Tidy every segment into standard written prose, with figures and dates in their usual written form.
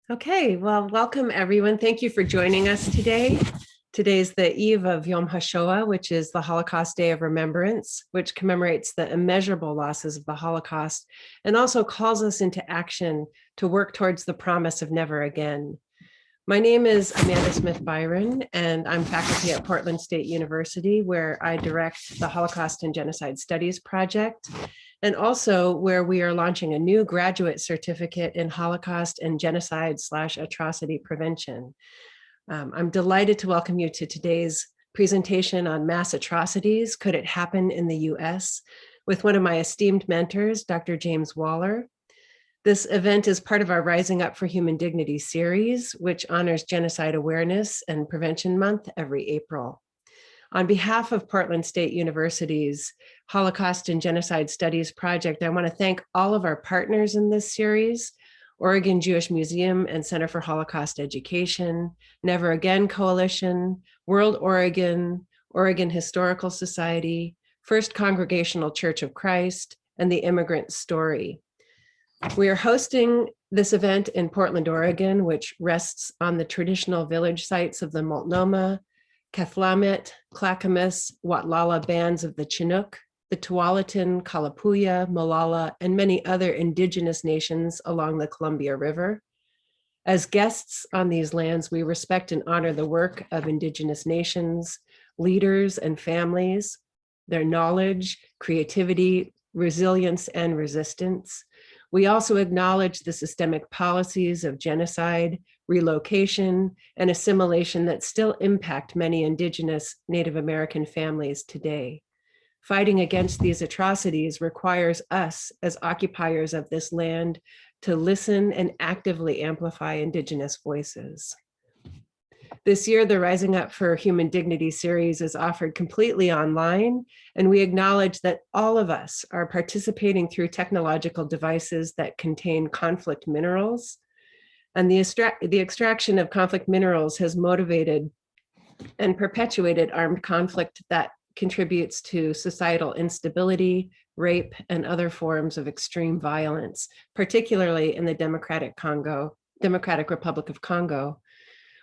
Okay, well, welcome everyone. Thank you for joining us today. Today's the eve of Yom HaShoah, which is the Holocaust Day of Remembrance, which commemorates the immeasurable losses of the Holocaust and also calls us into action to work towards the promise of never again. My name is Amanda Smith Byron, and I'm faculty at Portland State University, where I direct the Holocaust and Genocide Studies project, and also where we are launching a new graduate certificate in Holocaust and Genocide/atrocity prevention. I'm delighted to welcome you to today's presentation on mass atrocities. Could it happen in the US? With one of my esteemed mentors, Dr. James Waller. This event is part of our Rising Up for Human Dignity series, which honors Genocide Awareness and Prevention Month every April. On behalf of Portland State University's Holocaust and Genocide Studies project, I want to thank all of our partners in this series: Oregon Jewish Museum and Center for Holocaust Education, Never Again Coalition, World Oregon, Oregon Historical Society, First Congregational Church of Christ, and the Immigrant Story. We are hosting this event in Portland, Oregon, which rests on the traditional village sites of the Multnomah, Cathlamet, Clackamas, Watlala bands of the Chinook, the Tualatin, Kalapuya, Molalla, and many other indigenous nations along the Columbia River. As guests on these lands, we respect and honor the work of indigenous nations, leaders, and families, their knowledge, creativity, resilience, and resistance. We also acknowledge the systemic policies of genocide, relocation, and assimilation that still impact many Indigenous Native American families today. Fighting against these atrocities requires us as occupiers of this land to listen and actively amplify Indigenous voices. This year, the Rising Up for Human Dignity series is offered completely online, and we acknowledge that all of us are participating through technological devices that contain conflict minerals. And the extraction of conflict minerals has motivated and perpetuated armed conflict that contributes to societal instability, rape, and other forms of extreme violence, particularly in the Democratic Republic of Congo.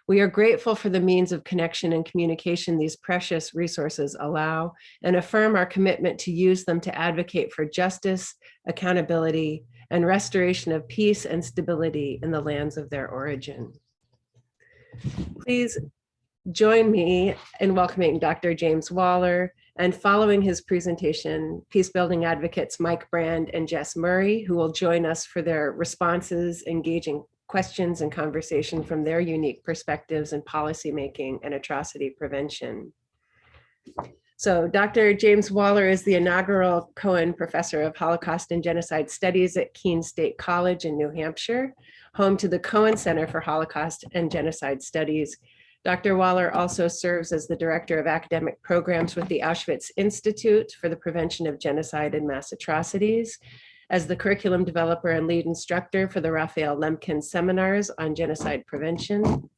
We are grateful for the means of connection and communication these precious resources allow, and affirm our commitment to use them to advocate for justice, accountability, and restoration of peace and stability in the lands of their origin. Please join me in welcoming Dr. James Waller, and following his presentation, peacebuilding advocates Mike Brand and Jess Murrey, who will join us for their responses, engaging questions and conversation from their unique perspectives in policymaking and atrocity prevention. So Dr. James Waller is the inaugural Cohen Professor of Holocaust and Genocide Studies at Keene State College in New Hampshire, home to the Cohen Center for Holocaust and Genocide Studies. Dr. Waller also serves as the Director of Academic Programs with the Auschwitz Institute for the Prevention of Genocide and Mass Atrocities, as the curriculum developer and lead instructor for the Raphael Lemkin seminars on genocide prevention.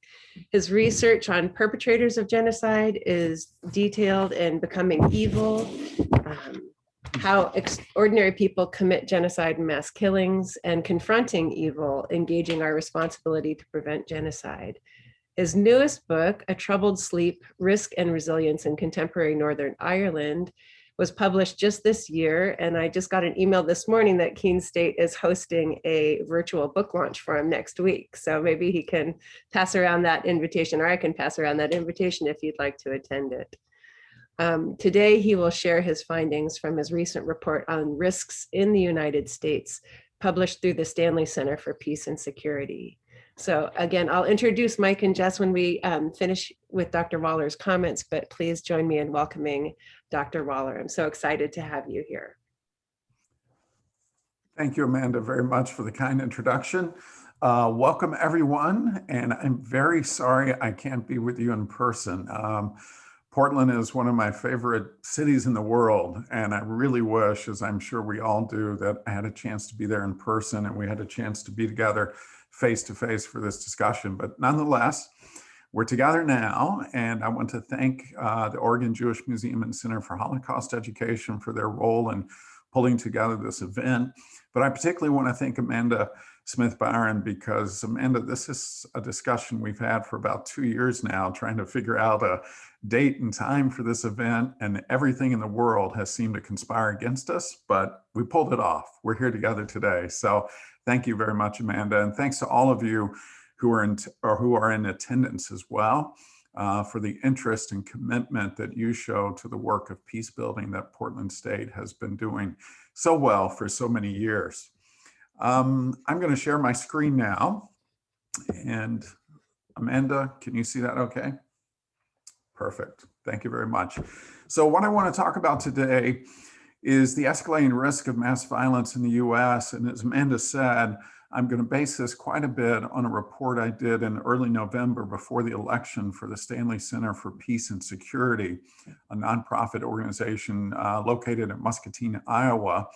His research on perpetrators of genocide is detailed in Becoming Evil, how ordinary people commit genocide and mass killings, and Confronting Evil, engaging our responsibility to prevent genocide. His newest book, A Troubled Sleep, Risk and Resilience in Contemporary Northern Ireland, was published just this year, and I just got an email this morning that Keene State is hosting a virtual book launch for him next week. So maybe he can pass around that invitation, or I can pass around that invitation if you'd like to attend it. Today, he will share his findings from his recent report on risks in the United States, published through the Stanley Center for Peace and Security. So again, I'll introduce Mike and Jess when we finish with Dr. Waller's comments, but please join me in welcoming Dr. Waller. I'm so excited to have you here. Thank you, Amanda, very much for the kind introduction. Welcome, everyone, and I'm very sorry I can't be with you in person. Portland is one of my favorite cities in the world, and I really wish, as I'm sure we all do, that I had a chance to be there in person and we had a chance to be together face-to-face for this discussion. But nonetheless, we're together now, and I want to thank the Oregon Jewish Museum and Center for Holocaust Education for their role in pulling together this event. But I particularly want to thank Amanda Smith-Barron, because Amanda, this is a discussion we've had for about 2 years now, trying to figure out a date and time for this event, and everything in the world has seemed to conspire against us, but we pulled it off. We're here together today. So thank you very much, Amanda. And thanks to all of you who are in attendance as well, for the interest and commitment that you show to the work of peace building that Portland State has been doing so well for so many years. I'm going to share my screen now. And Amanda, can you see that okay? Perfect. Thank you very much. So what I want to talk about today is the escalating risk of mass violence in the US. And as Amanda said, I'm going to base this quite a bit on a report I did in early November before the election for the Stanley Center for Peace and Security, a nonprofit organization located in Muscatine, Iowa.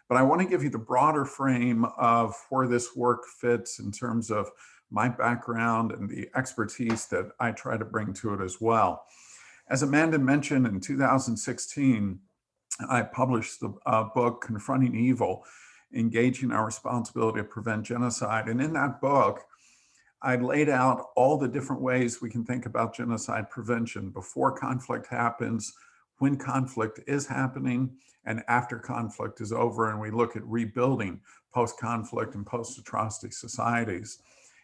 But I want to give you the broader frame of where this work fits in terms of my background and the expertise that I try to bring to it as well. As Amanda mentioned, in 2016, I published the book, Confronting Evil, Engaging Our Responsibility to Prevent Genocide. And in that book, I laid out all the different ways we can think about genocide prevention before conflict happens, when conflict is happening, and after conflict is over, and we look at rebuilding post-conflict and post-atrocity societies.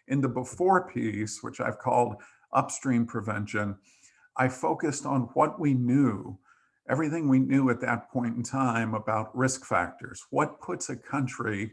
In the before piece, which I've called upstream prevention, I focused on what we knew, everything we knew at that point in time about risk factors. What puts a country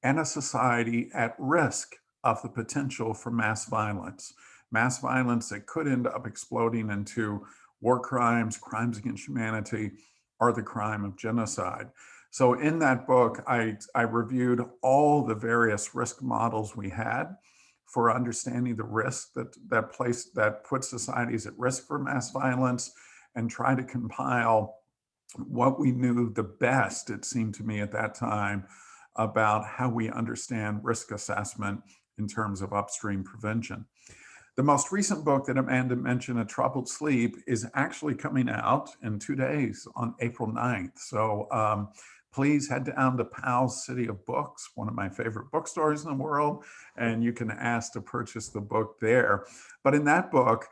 and a society at risk of the potential for mass violence that could end up exploding into war crimes, crimes against humanity, or the crime of genocide. So in that book, I reviewed all the various risk models we had for understanding the risk that puts societies at risk for mass violence, and try to compile what we knew the best, it seemed to me at that time, about how we understand risk assessment in terms of upstream prevention. The most recent book that Amanda mentioned, A Troubled Sleep, is actually coming out in 2 days on April 9th. So please head down to Powell's City of Books, one of my favorite bookstores in the world, and you can ask to purchase the book there. But in that book,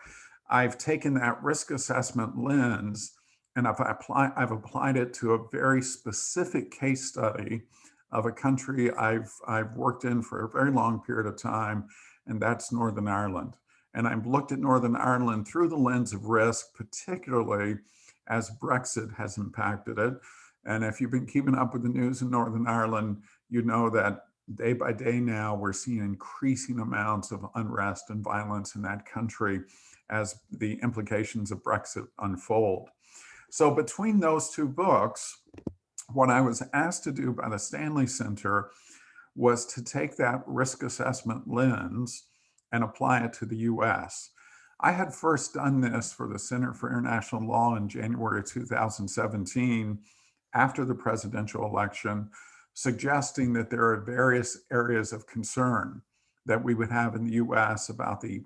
I've taken that risk assessment lens and I've applied it to a very specific case study of a country I've worked in for a very long period of time, and that's Northern Ireland. And I've looked at Northern Ireland through the lens of risk, particularly as Brexit has impacted it. And if you've been keeping up with the news in Northern Ireland, you know that day by day now, we're seeing increasing amounts of unrest and violence in that country as the implications of Brexit unfold. So between those two books, what I was asked to do by the Stanley Center was to take that risk assessment lens and apply it to the US. I had first done this for the Center for International Law in January 2017, after the presidential election, suggesting that there are various areas of concern that we would have in the US about the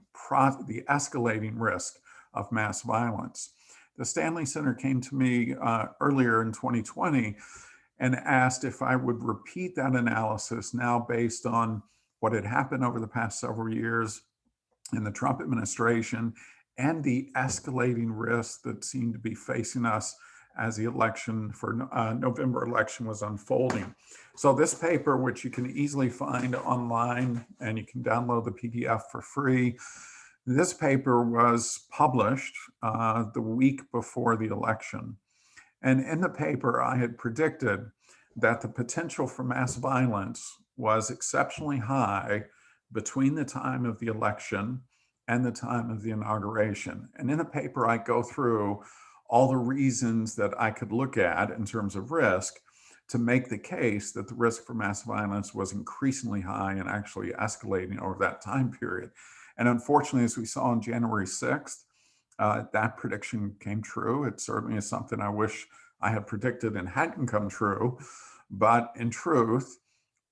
escalating risk of mass violence. The Stanley Center came to me earlier in 2020 and asked if I would repeat that analysis now based on what had happened over the past several years in the Trump administration and the escalating risks that seemed to be facing us as the election for November election was unfolding. So this paper, which you can easily find online and you can download the PDF for free, this paper was published the week before the election. And in the paper, I had predicted that the potential for mass violence was exceptionally high between the time of the election and the time of the inauguration. And in the paper, I go through all the reasons that I could look at in terms of risk to make the case that the risk for mass violence was increasingly high and actually escalating over that time period. And unfortunately, as we saw on January 6th, that prediction came true. It certainly is something I wish I had predicted and hadn't come true. But in truth,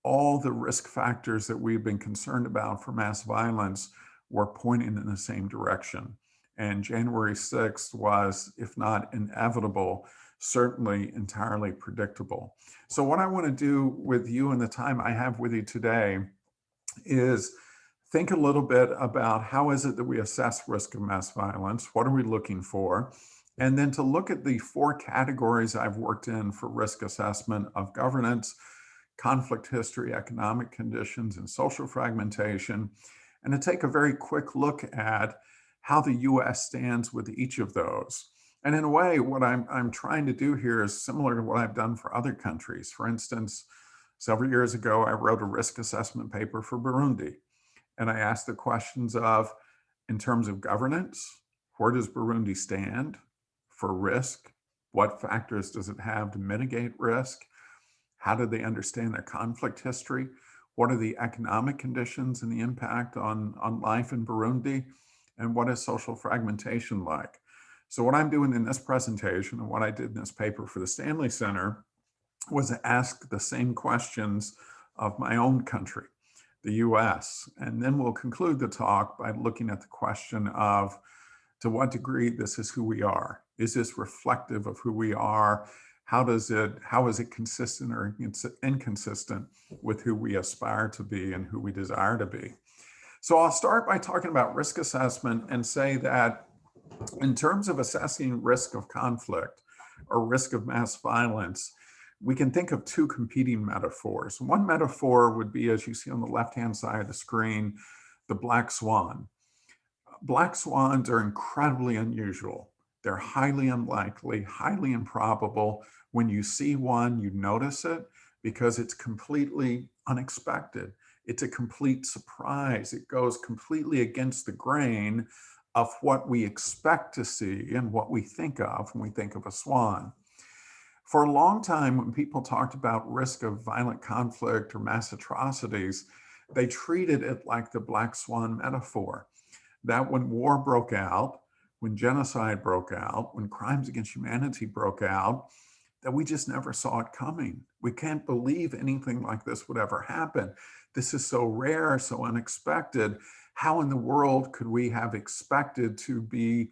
all the risk factors that we've been concerned about for mass violence were pointing in the same direction. And January 6th was, if not inevitable, certainly entirely predictable. So what I want to do with you in the time I have with you today is think a little bit about how is it that we assess risk of mass violence? What are we looking for? And then to look at the 4 categories I've worked in for risk assessment of governance, conflict history, economic conditions, and social fragmentation, and to take a very quick look at how the US stands with each of those. And in a way, what I'm trying to do here is similar to what I've done for other countries. For instance, several years ago, I wrote a risk assessment paper for Burundi. And I asked the questions of, in terms of governance, where does Burundi stand for risk? What factors does it have to mitigate risk? How do they understand their conflict history? What are the economic conditions and the impact on life in Burundi? And what is social fragmentation like? So what I'm doing in this presentation and what I did in this paper for the Stanley Center was to ask the same questions of my own country, the US. And then we'll conclude the talk by looking at the question of, to what degree this is who we are? Is this reflective of who we are? How is it consistent or inconsistent with who we aspire to be and who we desire to be? So I'll start by talking about risk assessment and say that in terms of assessing risk of conflict or risk of mass violence, we can think of 2 competing metaphors. One metaphor would be, as you see on the left-hand side of the screen, the black swan. Black swans are incredibly unusual. They're highly unlikely, highly improbable. When you see one, you notice it because it's completely unexpected. It's a complete surprise. It goes completely against the grain of what we expect to see and what we think of when we think of a swan. For a long time, when people talked about risk of violent conflict or mass atrocities, they treated it like the black swan metaphor. That when war broke out, when genocide broke out, when crimes against humanity broke out, that we just never saw it coming. We can't believe anything like this would ever happen. This is so rare, so unexpected. How in the world could we have expected to be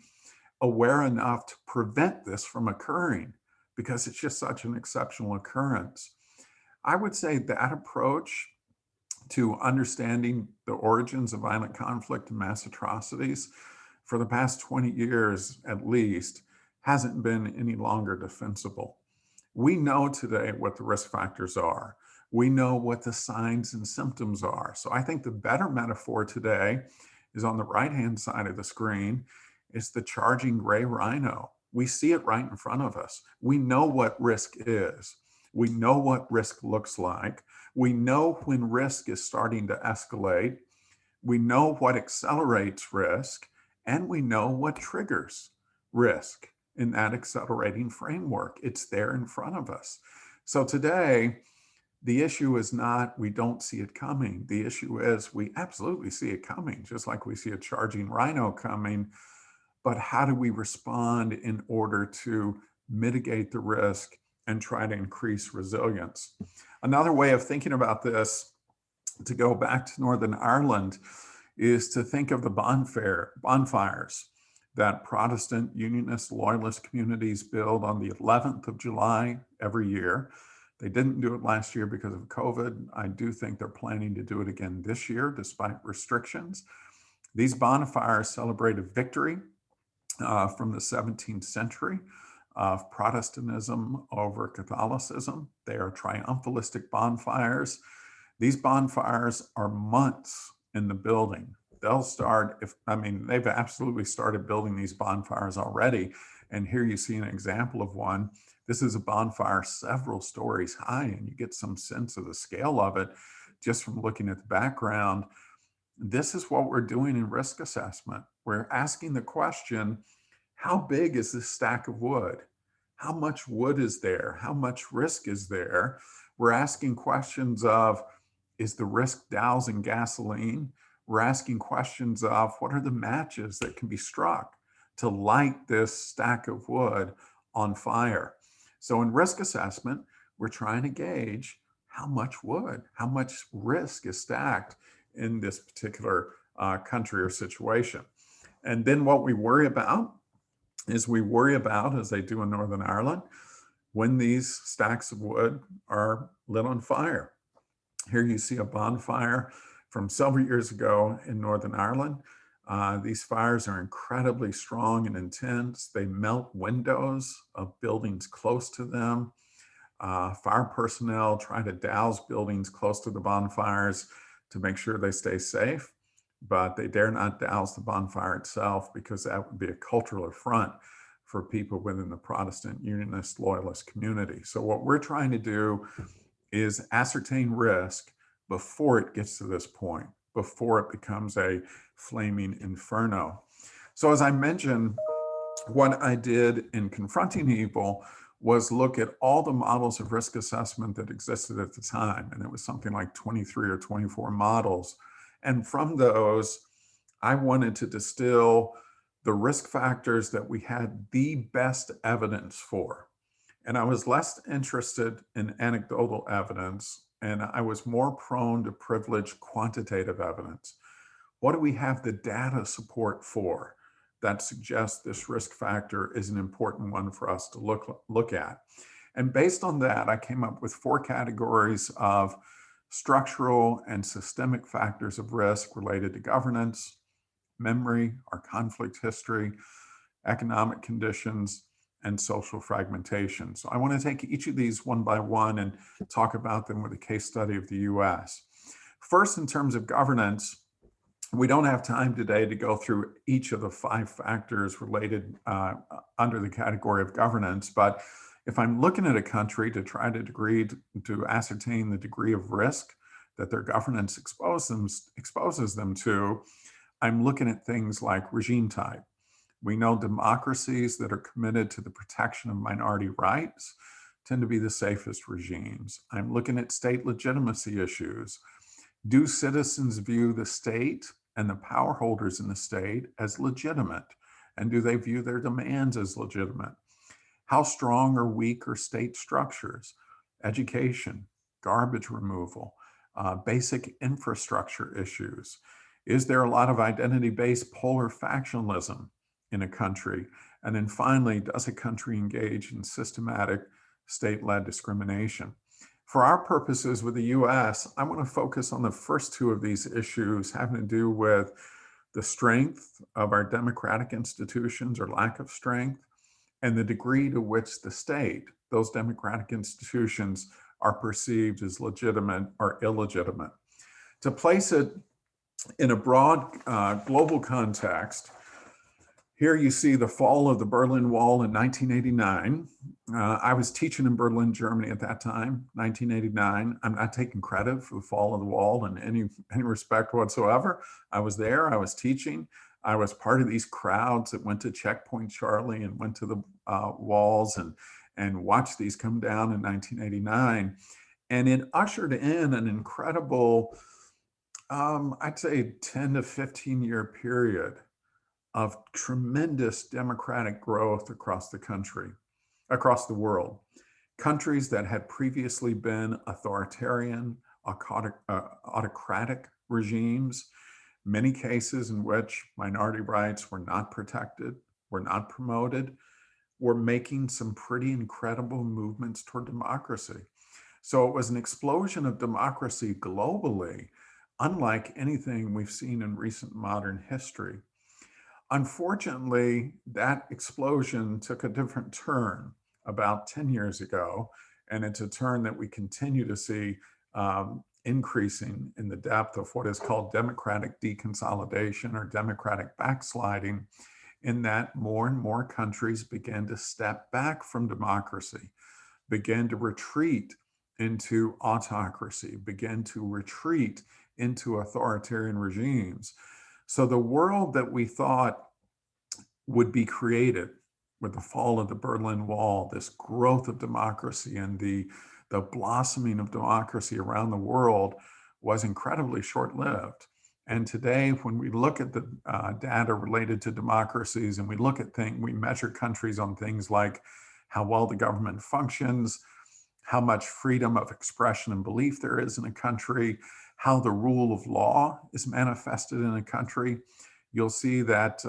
aware enough to prevent this from occurring? Because it's just such an exceptional occurrence. I would say that approach to understanding the origins of violent conflict and mass atrocities for the past 20 years at least hasn't been any longer defensible. We know today what the risk factors are. We know what the signs and symptoms are. So I think the better metaphor today is on the right-hand side of the screen. It's the charging gray rhino. We see it right in front of us. We know what risk is. We know what risk looks like. We know when risk is starting to escalate. We know what accelerates risk, and we know what triggers risk in that accelerating framework. It's there in front of us. So today, the issue is not we don't see it coming. The issue is we absolutely see it coming, just like we see a charging rhino coming. But how do we respond in order to mitigate the risk and try to increase resilience? Another way of thinking about this, to go back to Northern Ireland, is to think of the bonfires that Protestant, Unionist, Loyalist communities build on the 11th of July every year. They didn't do it last year because of COVID. I do think they're planning to do it again this year, despite restrictions. These bonfires celebrate a victory from the 17th century of Protestantism over Catholicism. They are triumphalistic bonfires. These bonfires are months in the building. They'll start, they've absolutely started building these bonfires already. And here you see an example of one. This is a bonfire several stories high, and you get some sense of the scale of it just from looking at the background. This is what we're doing in risk assessment. We're asking the question, how big is this stack of wood? How much wood is there? How much risk is there? We're asking questions of, is the risk dousing gasoline? We're asking questions of, what are the matches that can be struck to light this stack of wood on fire? So in risk assessment, we're trying to gauge how much wood, how much risk is stacked in this particular country or situation. And then what we worry about is as they do in Northern Ireland, when these stacks of wood are lit on fire. Here you see a bonfire from several years ago in Northern Ireland. These fires are incredibly strong and intense. They melt windows of buildings close to them. Fire personnel try to douse buildings close to the bonfires to make sure they stay safe, but they dare not douse the bonfire itself because that would be a cultural affront for people within the Protestant Unionist Loyalist community. So what we're trying to do is ascertain risk before it gets to this point, before it becomes a flaming inferno. So as I mentioned, what I did in confronting evil was look at all the models of risk assessment that existed at the time. And it was something like 23 or 24 models. And from those, I wanted to distill the risk factors that we had the best evidence for. And I was less interested in anecdotal evidence, and I was more prone to privilege quantitative evidence. What do we have the data support for that suggests this risk factor is an important one for us to look at? And based on that, I came up with 4 categories of structural and systemic factors of risk related to governance, memory, our conflict history, economic conditions, and social fragmentation. So I want to take each of these one by one and talk about them with a case study of the US. First, in terms of governance, we don't have time today to go through each of the 5 factors related under the category of governance, but if I'm looking at a country to try to ascertain the degree of risk that their governance exposes them to, I'm looking at things like regime type. We know democracies that are committed to the protection of minority rights tend to be the safest regimes. I'm looking at state legitimacy issues. Do citizens view the state and the power holders in the state as legitimate? And do they view their demands as legitimate? How strong or weak are state structures? Education, garbage removal, basic infrastructure issues. Is there a lot of identity-based polar factionalism in a country? And then finally, does a country engage in systematic state-led discrimination? For our purposes with the US, I want to focus on the first 2 of these issues having to do with the strength of our democratic institutions or lack of strength, and the degree to which the state, those democratic institutions, are perceived as legitimate or illegitimate. To place it in a broad global context, here you see the fall of the Berlin Wall in 1989. I was teaching in Berlin, Germany at that time, 1989. I'm not taking credit for the fall of the wall in any respect whatsoever. I was there, I was teaching. I was part of these crowds that went to Checkpoint Charlie and went to the walls and watched these come down in 1989. And it ushered in an incredible, I'd say 10 to 15 year period of tremendous democratic growth across the country, across the world. Countries that had previously been authoritarian, autocratic regimes, many cases in which minority rights were not protected, were not promoted, were making some pretty incredible movements toward democracy. So it was an explosion of democracy globally, unlike anything we've seen in recent modern history. Unfortunately, that explosion took a different turn about 10 years ago, and it's a turn that we continue to see increasing in the depth of what is called democratic deconsolidation or democratic backsliding, in that more and more countries began to step back from democracy, began to retreat into autocracy, began to retreat into authoritarian regimes. So the world that we thought would be created with the fall of the Berlin Wall, this growth of democracy and the blossoming of democracy around the world, was incredibly short-lived. And today, when we look at the data related to democracies and we look at things, we measure countries on things like how well the government functions, how much freedom of expression and belief there is in a country, how the rule of law is manifested in a country. You'll see that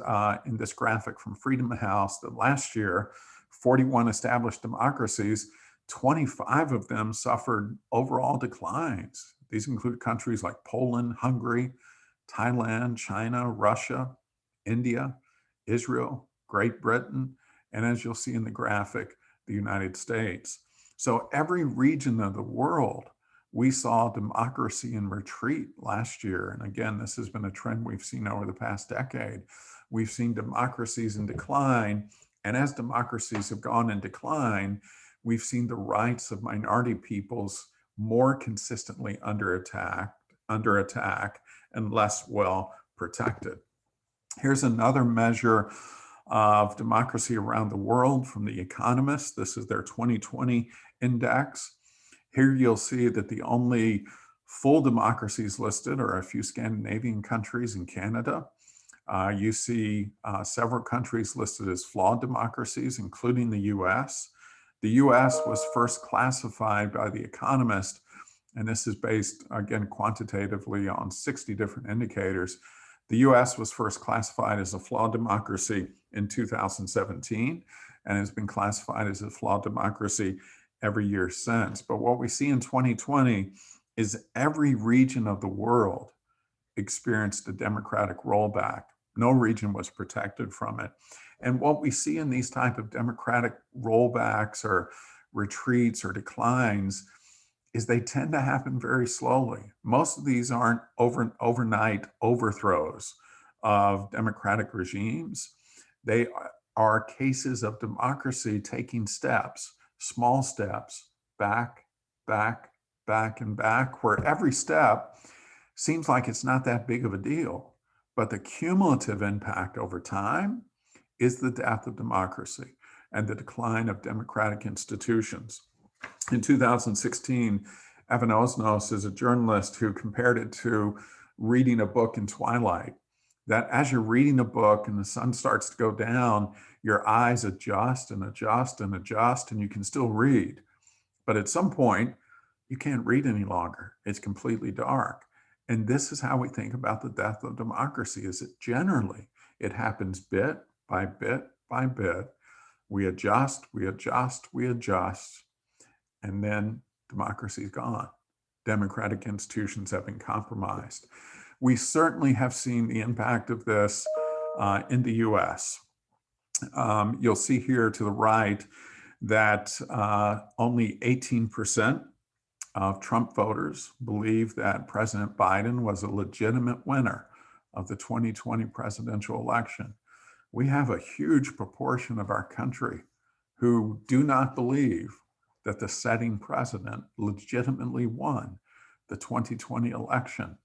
in this graphic from Freedom House that last year, 41 established democracies, 25 of them suffered overall declines. These include countries like Poland, Hungary, Thailand, China, Russia, India, Israel, Great Britain, and as you'll see in the graphic, the United States. So every region of the world, we saw democracy in retreat last year. And again, this has been a trend we've seen over the past decade. We've seen democracies in decline. And as democracies have gone in decline, we've seen the rights of minority peoples more consistently under attack, and less well protected. Here's another measure of democracy around the world from The Economist. This is their 2020 index. Here you'll see that the only full democracies listed are a few Scandinavian countries and Canada. You see several countries listed as flawed democracies, including the US. The US was first classified by The Economist, and this is based, again, quantitatively on 60 different indicators. The US was first classified as a flawed democracy in 2017 and has been classified as a flawed democracy every year since. But what we see in 2020 is every region of the world experienced a democratic rollback. No region was protected from it. And what we see in these type of democratic rollbacks or retreats or declines is they tend to happen very slowly. Most of these aren't overnight overthrows of democratic regimes. They are cases of democracy taking steps, small steps, back, and back, where every step seems like it's not that big of a deal. But the cumulative impact over time is the death of democracy and the decline of democratic institutions. In 2016, Evan Osnos is a journalist who compared it to reading a book in twilight, that as you're reading a book and the sun starts to go down, your eyes adjust and adjust and adjust, and you can still read. But at some point, you can't read any longer. It's completely dark. And this is how we think about the death of democracy, is that generally it happens bit by bit by bit. We adjust, we adjust, we adjust, and then democracy is gone. Democratic institutions have been compromised. We certainly have seen the impact of this in the US. You'll see here to the right that only 18% of Trump voters believe that President Biden was a legitimate winner of the 2020 presidential election. We have a huge proportion of our country who do not believe that the sitting president legitimately won the 2020 election.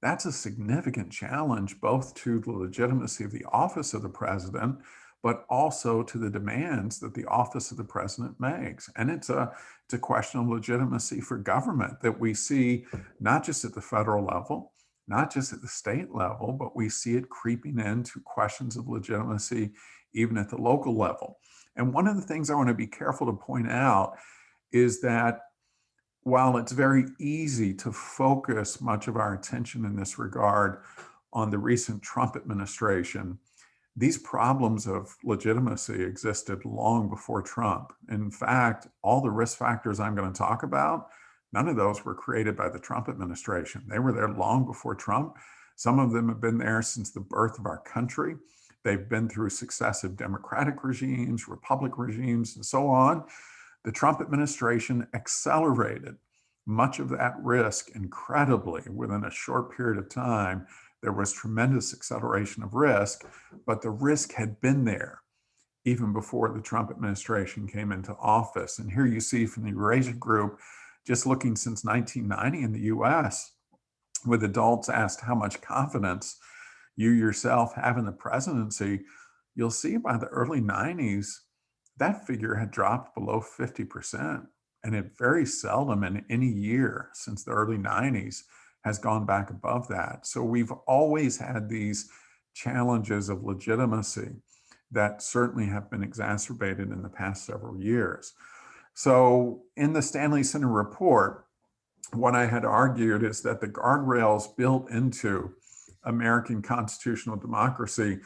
That's a significant challenge both to the legitimacy of the office of the president, but also to the demands that the office of the president makes. And it's a question of legitimacy for government that we see not just at the federal level, not just at the state level, but we see it creeping into questions of legitimacy even at the local level. And one of the things I want to be careful to point out is that while it's very easy to focus much of our attention in this regard on the recent Trump administration, these problems of legitimacy existed long before Trump. In fact, all the risk factors I'm going to talk about, none of those were created by the Trump administration. They were there long before Trump. Some of them have been there since the birth of our country. They've been through successive democratic regimes, republic regimes, and so on. The Trump administration accelerated much of that risk incredibly within a short period of time. There was tremendous acceleration of risk, but the risk had been there even before the Trump administration came into office. And here you see from the Eurasia Group, just looking since 1990 in the US, with adults asked how much confidence you yourself have in the presidency, you'll see by the early 90s, that figure had dropped below 50%. And it very seldom in any year since the early 90s has gone back above that. So we've always had these challenges of legitimacy that certainly have been exacerbated in the past several years. So in the Stanley Center report, what I had argued is that the guardrails built into American constitutional democracy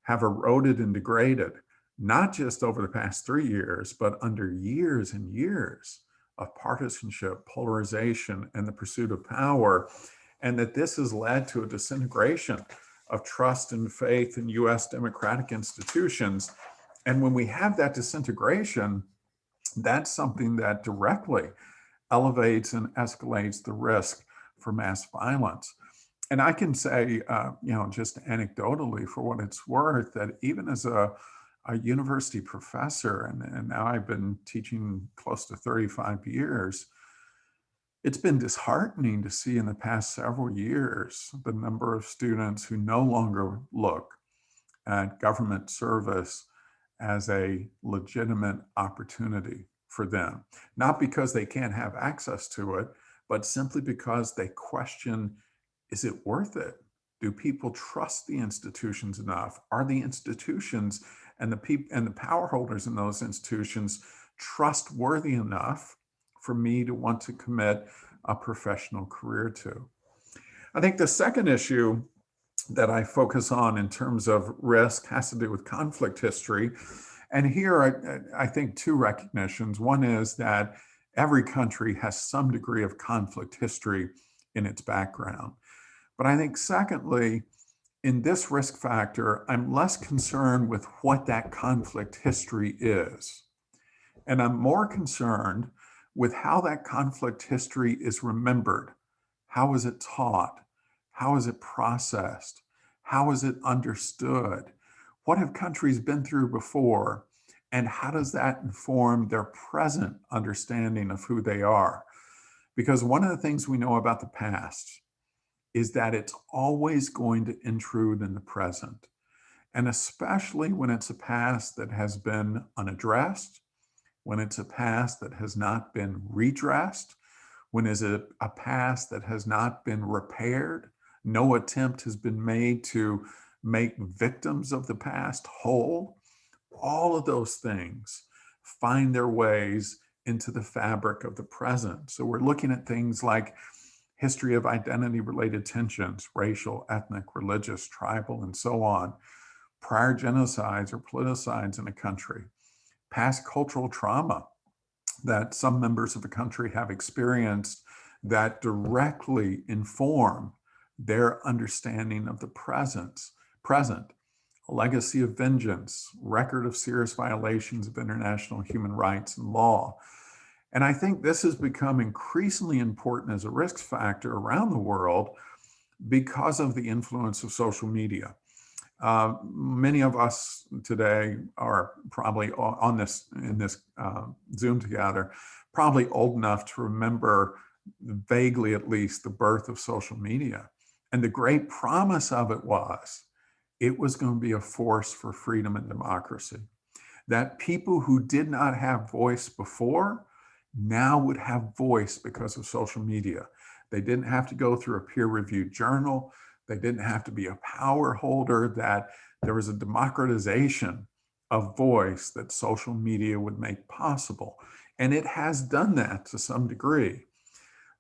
have eroded and degraded, not just over the past 3 years, but under years and years of partisanship, polarization, and the pursuit of power, and that this has led to a disintegration of trust and faith in US democratic institutions. And when we have that disintegration, that's something that directly elevates and escalates the risk for mass violence. And I can say, just anecdotally, for what it's worth, that even as a university professor, and now I've been teaching close to 35 years, it's been disheartening to see in the past several years the number of students who no longer look at government service as a legitimate opportunity for them, not because they can't have access to it, but simply because they question, is it worth it? Do people trust the institutions enough? Are the institutions and the people and the power holders in those institutions trustworthy enough for me to want to commit a professional career to? I think the second issue that I focus on in terms of risk has to do with conflict history. And here I think two recognitions. One is that every country has some degree of conflict history in its background. But I think secondly, in this risk factor, I'm less concerned with what that conflict history is. And I'm more concerned with how that conflict history is remembered. How is it taught? How is it processed? How is it understood? What have countries been through before? And how does that inform their present understanding of who they are? Because one of the things we know about the past is that it's always going to intrude in the present. And especially when it's a past that has been unaddressed, when it's a past that has not been redressed, when is it a past that has not been repaired, no attempt has been made to make victims of the past whole. All of those things find their ways into the fabric of the present. So we're looking at things like history of identity-related tensions, racial, ethnic, religious, tribal, and so on, prior genocides or politicides in a country, past cultural trauma that some members of the country have experienced that directly inform their understanding of the present, a legacy of vengeance, record of serious violations of international human rights and law. And I think this has become increasingly important as a risk factor around the world because of the influence of social media. Many of us today are probably on this Zoom together, probably old enough to remember vaguely at least the birth of social media. And the great promise of it was going to be a force for freedom and democracy. That people who did not have voice before now would have voice because of social media. They didn't have to go through a peer-reviewed journal. They didn't have to be a power holder, that there was a democratization of voice that social media would make possible. And it has done that to some degree.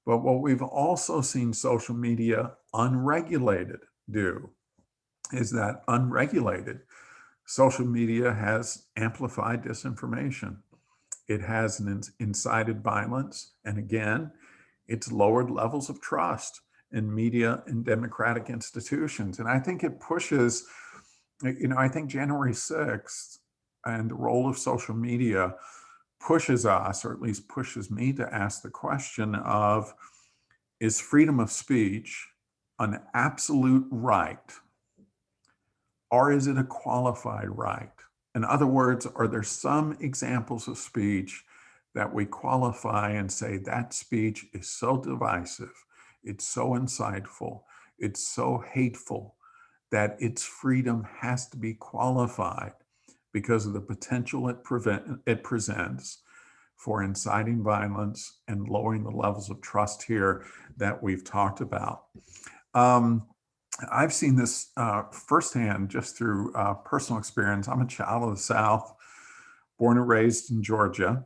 But what we've also seen social media unregulated do is that unregulated social media has amplified disinformation. It has incited violence. And again, it's lowered levels of trust in media and democratic institutions. And I think it pushes, I think January 6th and the role of social media pushes us, or at least pushes me, to ask the question of, is freedom of speech an absolute right, or is it a qualified right? In other words, are there some examples of speech that we qualify and say that speech is so divisive, it's so insightful, it's so hateful, that its freedom has to be qualified because of the potential it presents for inciting violence and lowering the levels of trust here that we've talked about. I've seen this firsthand just through personal experience. I'm a child of the South, born and raised in Georgia.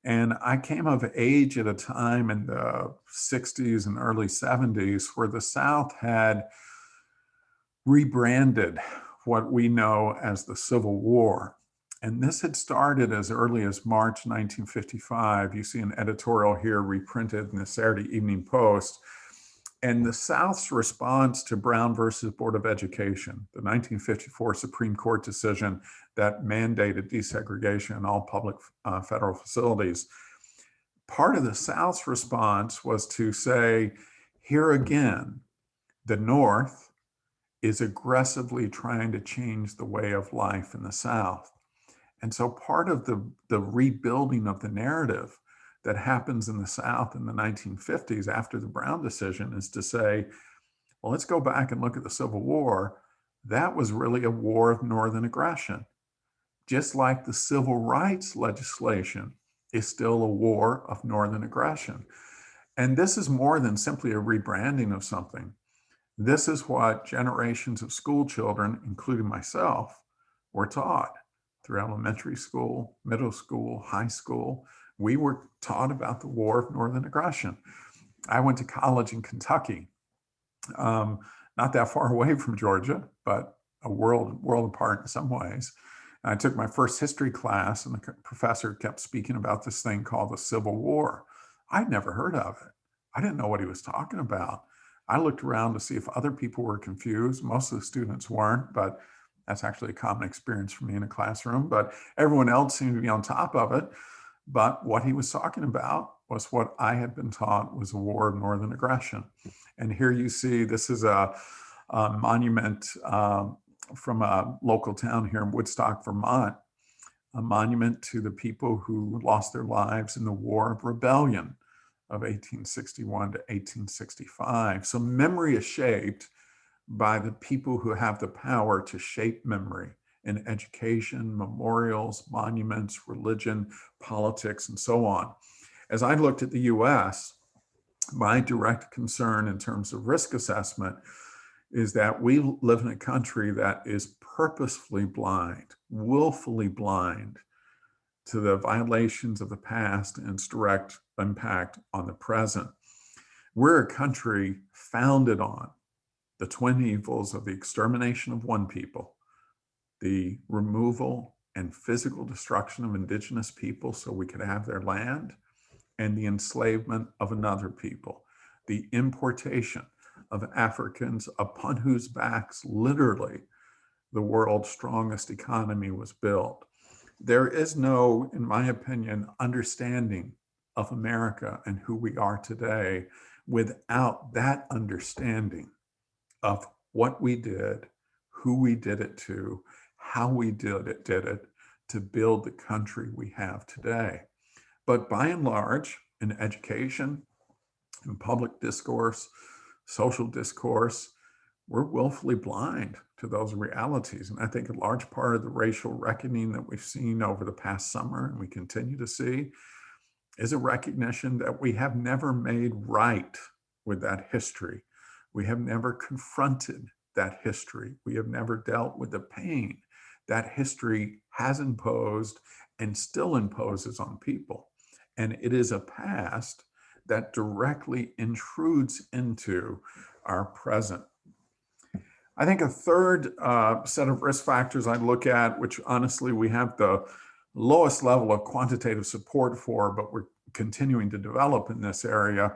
And I came of age at a time in the 60s and early 70s where the South had rebranded what we know as the Civil War. And this had started as early as March 1955. You see an editorial here reprinted in the Saturday Evening Post. And the South's response to Brown versus Board of Education, the 1954 Supreme Court decision that mandated desegregation in all public federal facilities, part of the South's response was to say, here again, the North is aggressively trying to change the way of life in the South. And so part of the rebuilding of the narrative that happens in the South in the 1950s after the Brown decision is to say, well, let's go back and look at the Civil War. That was really a war of Northern aggression. Just like the civil rights legislation is still a war of Northern aggression. And this is more than simply a rebranding of something. This is what generations of school children, including myself, were taught through elementary school, middle school, high school. We were taught about the war of Northern aggression. I went to college in Kentucky, not that far away from Georgia, but a world apart in some ways. And I took my first history class, and the professor kept speaking about this thing called the Civil War. I'd never heard of it. I didn't know what he was talking about. I looked around to see if other people were confused. Most of the students weren't, but that's actually a common experience for me in a classroom, but everyone else seemed to be on top of it. But what he was talking about was what I had been taught was a war of Northern aggression. And here you see, this is a monument from a local town here in Woodstock, Vermont, a monument to the people who lost their lives in the War of Rebellion of 1861 to 1865. So memory is shaped by the people who have the power to shape memory in education, memorials, monuments, religion, politics, and so on. As I looked at the US, my direct concern in terms of risk assessment is that we live in a country that is purposefully blind, willfully blind to the violations of the past and its direct impact on the present. We're a country founded on the twin evils of the extermination of one people, the removal and physical destruction of indigenous people so we could have their land, and the enslavement of another people, the importation of Africans upon whose backs literally the world's strongest economy was built. There is no, in my opinion, understanding of America and who we are today without that understanding of what we did, who we did it to, how we did it to build the country we have today. But by and large, in education, in public discourse, social discourse, we're willfully blind to those realities. And I think a large part of the racial reckoning that we've seen over the past summer, and we continue to see, is a recognition that we have never made right with that history. We have never confronted that history. We have never dealt with the pain that history has imposed and still imposes on people. And it is a past that directly intrudes into our present. I think a third set of risk factors I look at, which honestly we have the lowest level of quantitative support for, but we're continuing to develop in this area,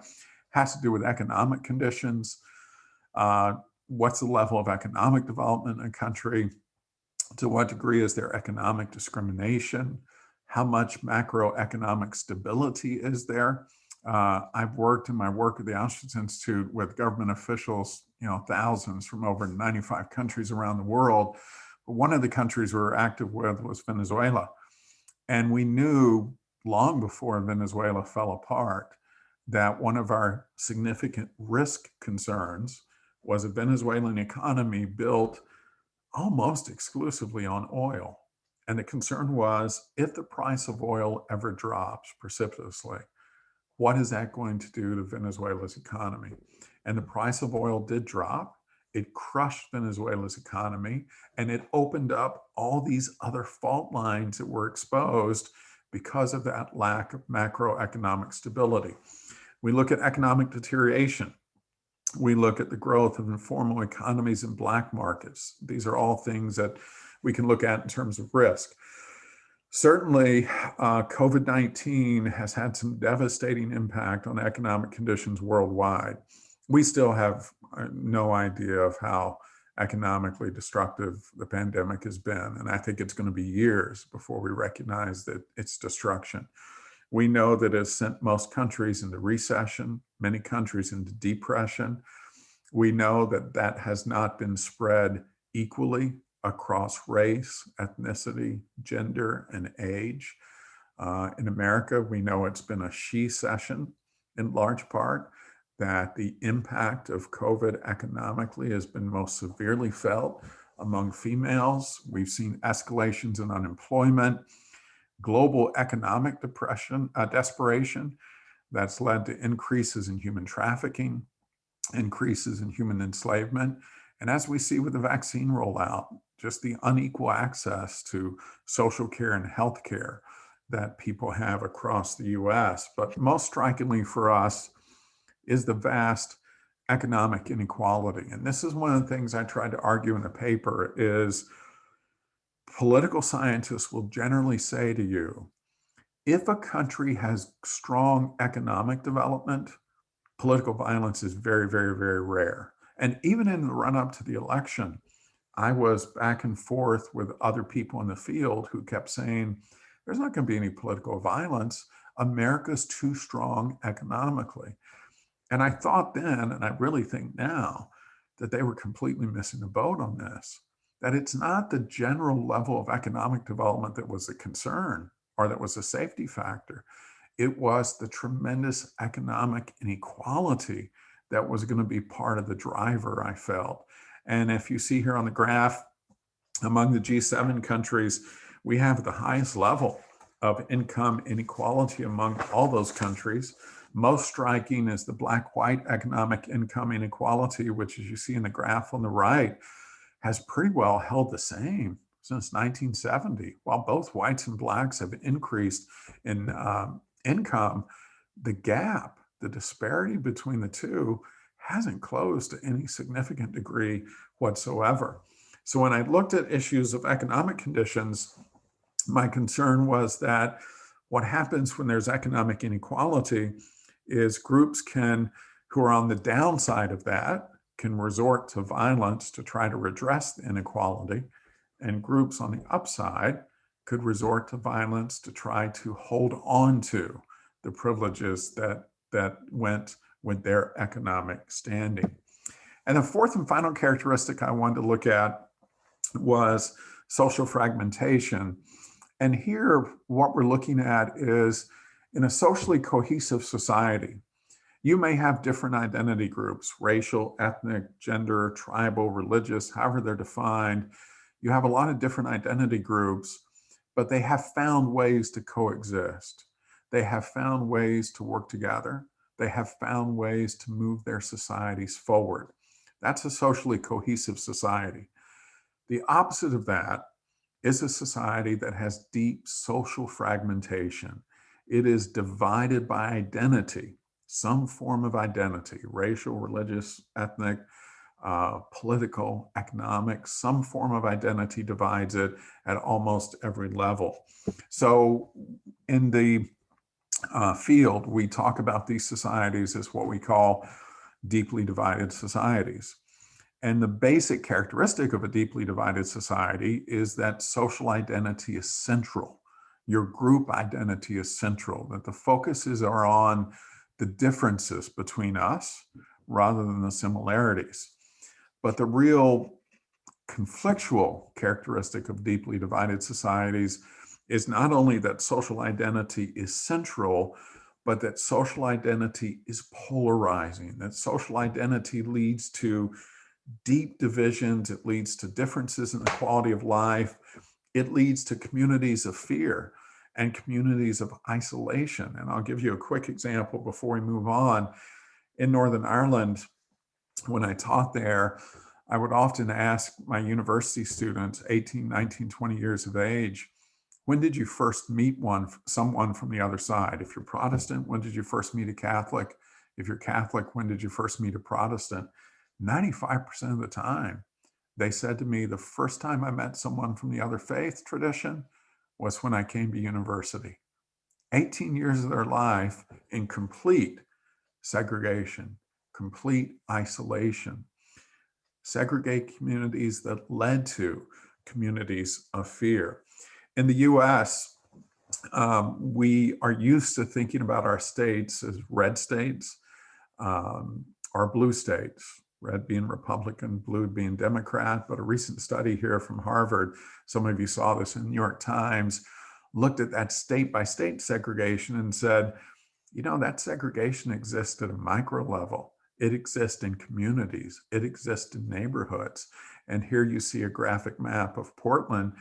has to do with economic conditions. What's the level of economic development in a country? To what degree is there economic discrimination? How much macroeconomic stability is there? I've worked in my work at the Auschwitz Institute with government officials, thousands from over 95 countries around the world. But one of the countries we were active with was Venezuela. And we knew long before Venezuela fell apart that one of our significant risk concerns was a Venezuelan economy built almost exclusively on oil. And the concern was, if the price of oil ever drops precipitously, what is that going to do to Venezuela's economy? And the price of oil did drop. It crushed Venezuela's economy, and it opened up all these other fault lines that were exposed because of that lack of macroeconomic stability. We look at economic deterioration. We look at the growth of informal economies and black markets. These are all things that we can look at in terms of risk. Certainly, COVID-19 has had some devastating impact on economic conditions worldwide. We still have no idea of how economically destructive the pandemic has been, and I think it's going to be years before we recognize that its destruction. We know that it has sent most countries into recession, many countries into depression. We know that that has not been spread equally across race, ethnicity, gender, and age. In America, we know it's been a she-cession in large part, that the impact of COVID economically has been most severely felt among females. We've seen escalations in unemployment, global economic desperation that's led to increases in human trafficking, increases in human enslavement. And as we see with the vaccine rollout, just the unequal access to social care and health care that people have across the US. But most strikingly for us is the vast economic inequality. And this is one of the things I tried to argue in the paper is political scientists will generally say to you, if a country has strong economic development, political violence is very, very, very rare. And even in the run-up to the election, I was back and forth with other people in the field who kept saying, there's not going to be any political violence. America's too strong economically. And I thought then, and I really think now, that they were completely missing the boat on this, that it's not the general level of economic development that was a concern or that was a safety factor. It was the tremendous economic inequality that was going to be part of the driver, I felt. And if you see here on the graph, among the G7 countries, we have the highest level of income inequality among all those countries. Most striking is the black-white economic income inequality, which, as you see in the graph on the right, has pretty well held the same since 1970. While both whites and blacks have increased in income, the gap, the disparity between the two hasn't closed to any significant degree whatsoever. So when I looked at issues of economic conditions, my concern was that what happens when there's economic inequality is groups who are on the downside of that can resort to violence to try to redress the inequality, and groups on the upside could resort to violence to try to hold on to the privileges that went with their economic standing. And the fourth and final characteristic I wanted to look at was social fragmentation. And here, what we're looking at is in a socially cohesive society, you may have different identity groups, racial, ethnic, gender, tribal, religious, however they're defined. You have a lot of different identity groups, but they have found ways to coexist. They have found ways to work together. They have found ways to move their societies forward. That's a socially cohesive society. The opposite of that is a society that has deep social fragmentation. It is divided by identity, some form of identity, racial, religious, ethnic, political, economic, some form of identity divides it at almost every level. So in the field, we talk about these societies as what we call deeply divided societies. And the basic characteristic of a deeply divided society is that social identity is central. Your group identity is central, that the focuses are on the differences between us rather than the similarities. But the real conflictual characteristic of deeply divided societies is not only that social identity is central, but that social identity is polarizing, that social identity leads to deep divisions, it leads to differences in the quality of life, it leads to communities of fear and communities of isolation. And I'll give you a quick example before we move on. In Northern Ireland, when I taught there, I would often ask my university students, 18, 19, 20 years of age, when did you first meet someone from the other side? If you're Protestant, when did you first meet a Catholic? If you're Catholic, when did you first meet a Protestant? 95% of the time, they said to me, the first time I met someone from the other faith tradition was when I came to university. 18 years of their life in complete segregation, complete isolation, segregate communities that led to communities of fear. In the US, we are used to thinking about our states as red states or blue states, red being Republican, blue being Democrat. But a recent study here from Harvard, some of you saw this in the New York Times, looked at that state by state segregation and said, you know, that segregation exists at a micro level. It exists in communities. It exists in neighborhoods. And here you see a graphic map of Portland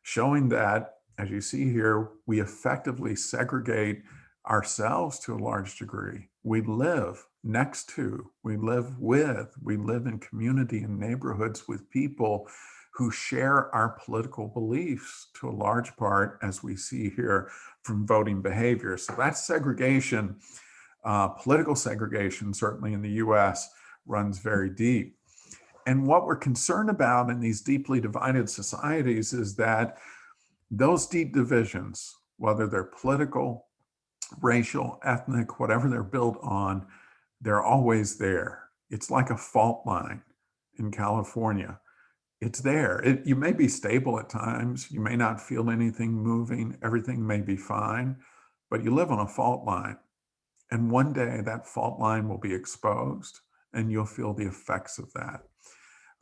showing that, as you see here, we effectively segregate ourselves to a large degree. We live next to, we live with, we live in community and neighborhoods with people who share our political beliefs to a large part, as we see here from voting behavior. So that's segregation. Political segregation, certainly in the US, runs very deep. And what we're concerned about in these deeply divided societies is that those deep divisions, whether they're political, racial, ethnic, whatever they're built on, they're always there. It's like a fault line in California. It's there. You may be stable at times. You may not feel anything moving. Everything may be fine, but you live on a fault line. And one day that fault line will be exposed and you'll feel the effects of that.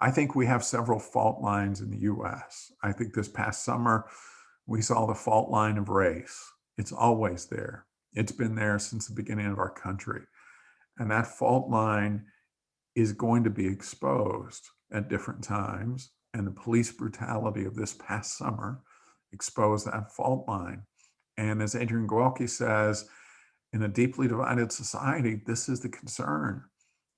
I think we have several fault lines in the US. I think this past summer, we saw the fault line of race. It's always there. It's been there since the beginning of our country. And that fault line is going to be exposed at different times. And the police brutality of this past summer exposed that fault line. And as Adrian Gorky says, in a deeply divided society, this is the concern,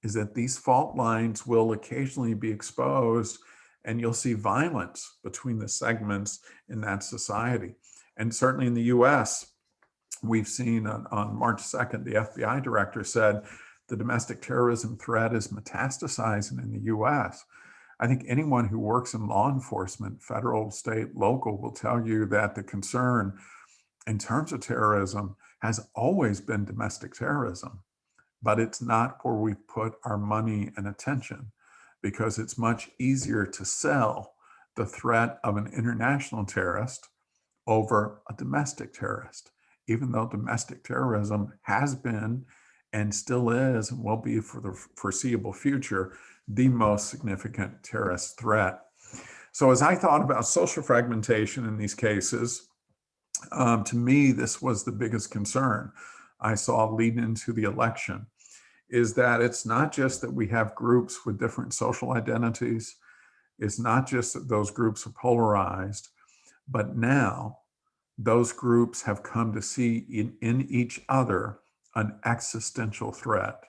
is that these fault lines will occasionally be exposed and you'll see violence between the segments in that society. And certainly in the US, we've seen on March 2nd, the FBI director said the domestic terrorism threat is metastasizing in the US. I think anyone who works in law enforcement, federal, state, local, will tell you that the concern in terms of terrorism has always been domestic terrorism, but it's not where we put our money and attention, because it's much easier to sell the threat of an international terrorist over a domestic terrorist, even though domestic terrorism has been and still is and will be for the foreseeable future the most significant terrorist threat. So as I thought about social fragmentation in these cases, to me, this was the biggest concern I saw leading into the election, is that it's not just that we have groups with different social identities. It's not just that those groups are polarized, but now those groups have come to see in each other an existential threat.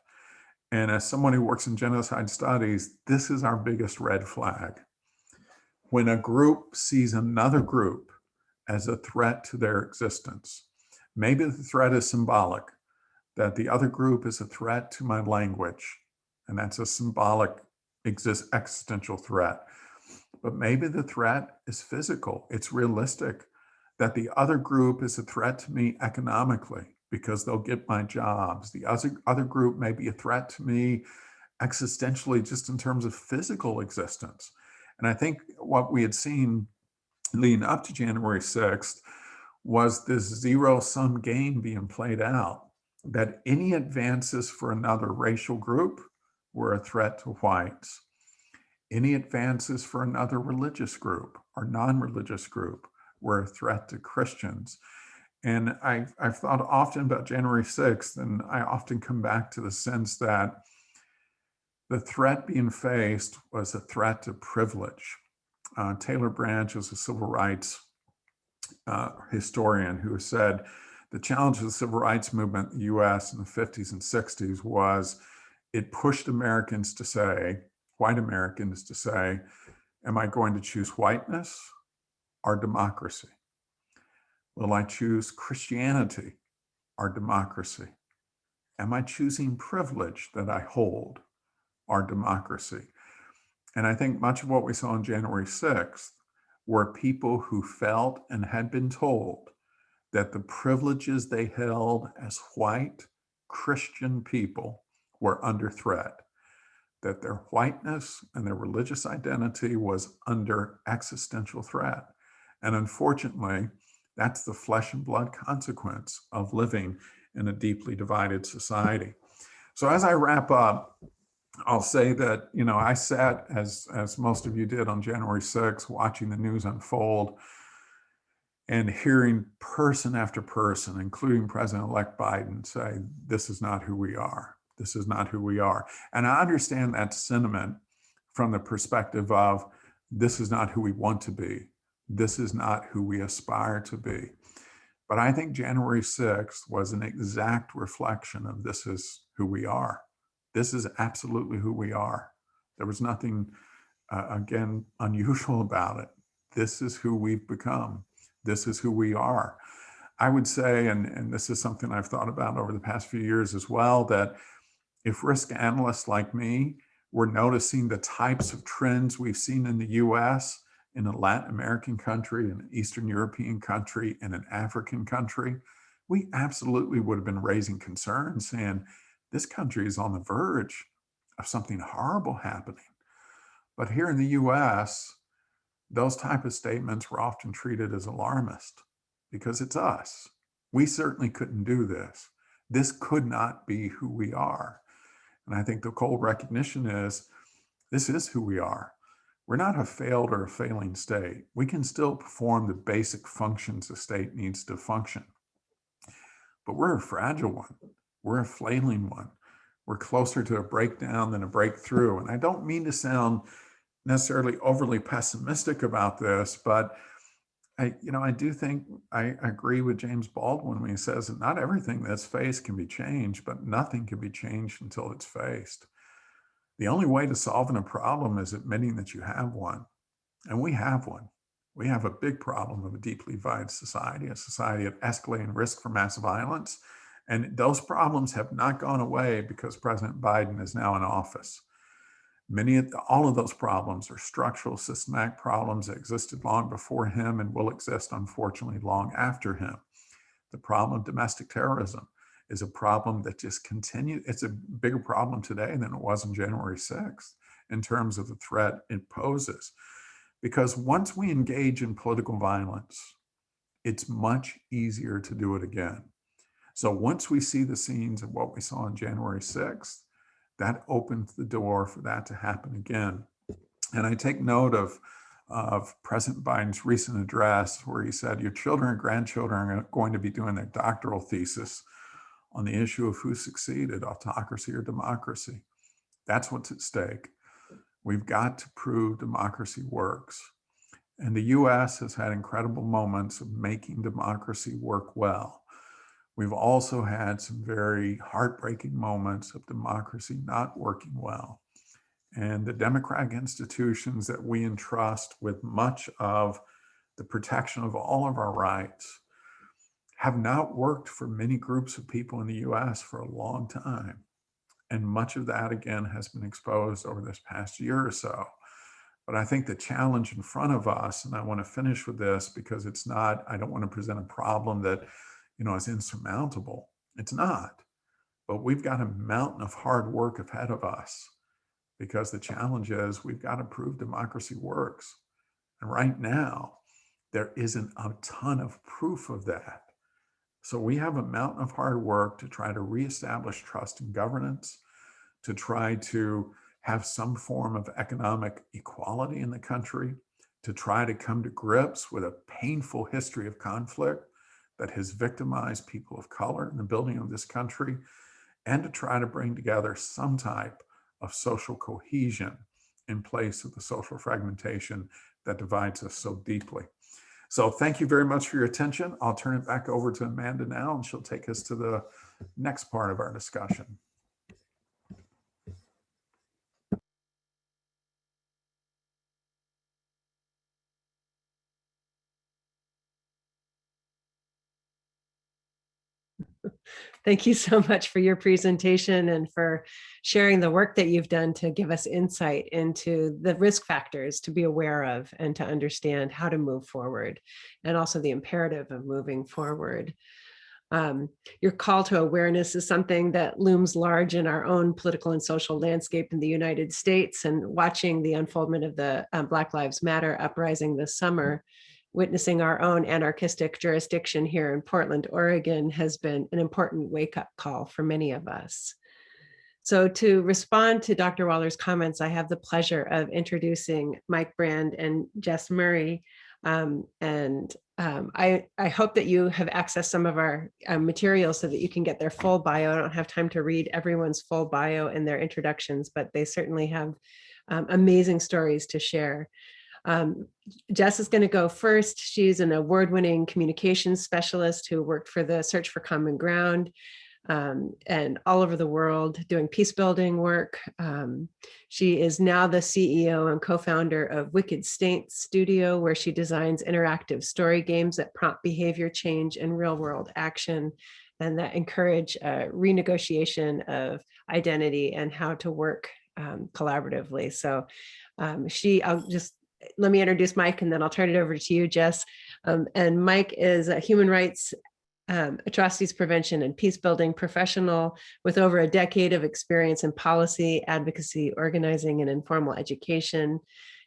And as someone who works in genocide studies, this is our biggest red flag. When a group sees another group as a threat to their existence, maybe the threat is symbolic, that the other group is a threat to my language, and that's a symbolic existential threat. But maybe the threat is physical. It's realistic that the other group is a threat to me economically because they'll get my jobs. The other group may be a threat to me existentially just in terms of physical existence. And I think what we had seen leading up to January 6th was this zero-sum game being played out, that any advances for another racial group were a threat to whites. Any advances for another religious group or non-religious group were a threat to Christians. And I've thought often about January 6th, and I often come back to the sense that the threat being faced was a threat to privilege. Taylor Branch is a civil rights historian who said the challenge of the civil rights movement in the US in the 50s and 60s was it pushed Americans to say, white Americans to say, am I going to choose whiteness or democracy? Will I choose Christianity or democracy? Am I choosing privilege that I hold or democracy? And I think much of what we saw on January 6th were people who felt and had been told that the privileges they held as white Christian people were under threat, that their whiteness and their religious identity was under existential threat. And unfortunately, that's the flesh and blood consequence of living in a deeply divided society. So as I wrap up, I'll say that, I sat, as most of you did, on January 6th, watching the news unfold and hearing person after person, including President-elect Biden, say, this is not who we are. This is not who we are. And I understand that sentiment from the perspective of, this is not who we want to be. This is not who we aspire to be. But I think January 6th was an exact reflection of, this is who we are. This is absolutely who we are. There was nothing, again, unusual about it. This is who we've become. This is who we are. I would say, and this is something I've thought about over the past few years as well, that if risk analysts like me were noticing the types of trends we've seen in the US, in a Latin American country, in an Eastern European country, in an African country, we absolutely would have been raising concerns saying, this country is on the verge of something horrible happening. But here in the US, those type of statements were often treated as alarmist because it's us. We certainly couldn't do this. This could not be who we are. And I think the cold recognition is, this is who we are. We're not a failed or a failing state. We can still perform the basic functions a state needs to function. But we're a fragile one. We're a flailing one. We're closer to a breakdown than a breakthrough. And I don't mean to sound necessarily overly pessimistic about this, but I do think I agree with James Baldwin when he says that not everything that's faced can be changed, but nothing can be changed until it's faced. The only way to solving a problem is admitting that you have one. And we have one. We have a big problem of a deeply divided society, a society at escalating risk for mass violence. And those problems have not gone away because President Biden is now in office. All of those problems are structural, systematic problems that existed long before him and will exist, unfortunately, long after him. The problem of domestic terrorism is a problem that just continues. It's a bigger problem today than it was on January 6th in terms of the threat it poses. Because once we engage in political violence, it's much easier to do it again. So once we see the scenes of what we saw on January 6th, that opens the door for that to happen again. And I take note of President Biden's recent address where he said, your children and grandchildren are going to be doing their doctoral thesis on the issue of who succeeded, autocracy or democracy. That's what's at stake. We've got to prove democracy works. And the US has had incredible moments of making democracy work well. We've also had some very heartbreaking moments of democracy not working well. And the democratic institutions that we entrust with much of the protection of all of our rights have not worked for many groups of people in the US for a long time. And much of that, again, has been exposed over this past year or so. But I think the challenge in front of us, and I want to finish with this because I don't want to present a problem that is insurmountable. It's not. But we've got a mountain of hard work ahead of us because the challenge is we've got to prove democracy works. And right now, there isn't a ton of proof of that. So we have a mountain of hard work to try to reestablish trust in governance, to try to have some form of economic equality in the country, to try to come to grips with a painful history of conflict that has victimized people of color in the building of this country, and to try to bring together some type of social cohesion in place of the social fragmentation that divides us so deeply. So thank you very much for your attention. I'll turn it back over to Amanda now, and she'll take us to the next part of our discussion. Thank you so much for your presentation and for sharing the work that you've done to give us insight into the risk factors to be aware of and to understand how to move forward, and also the imperative of moving forward. Your call to awareness is something that looms large in our own political and social landscape in the United States, and watching the unfoldment of the Black Lives Matter uprising this summer, witnessing our own anarchistic jurisdiction here in Portland, Oregon, has been an important wake-up call for many of us. So to respond to Dr. Waller's comments, I have the pleasure of introducing Mike Brand and Jess Murrey. I hope that you have accessed some of our materials so that you can get their full bio. I don't have time to read everyone's full bio and their introductions, but they certainly have amazing stories to share. Jess is going to go first. She's an award-winning communications specialist who worked for the Search for Common Ground and all over the world doing peace building work. She is now the CEO and co-founder of Wicked Saint Studio, where she designs interactive story games that prompt behavior change and real-world action, and that encourage renegotiation of identity and how to work collaboratively. So let me introduce Mike, and then I'll turn it over to you, Jess. And Mike is a human rights, atrocities prevention, and peace building professional with over a decade of experience in policy, advocacy, organizing, and informal education.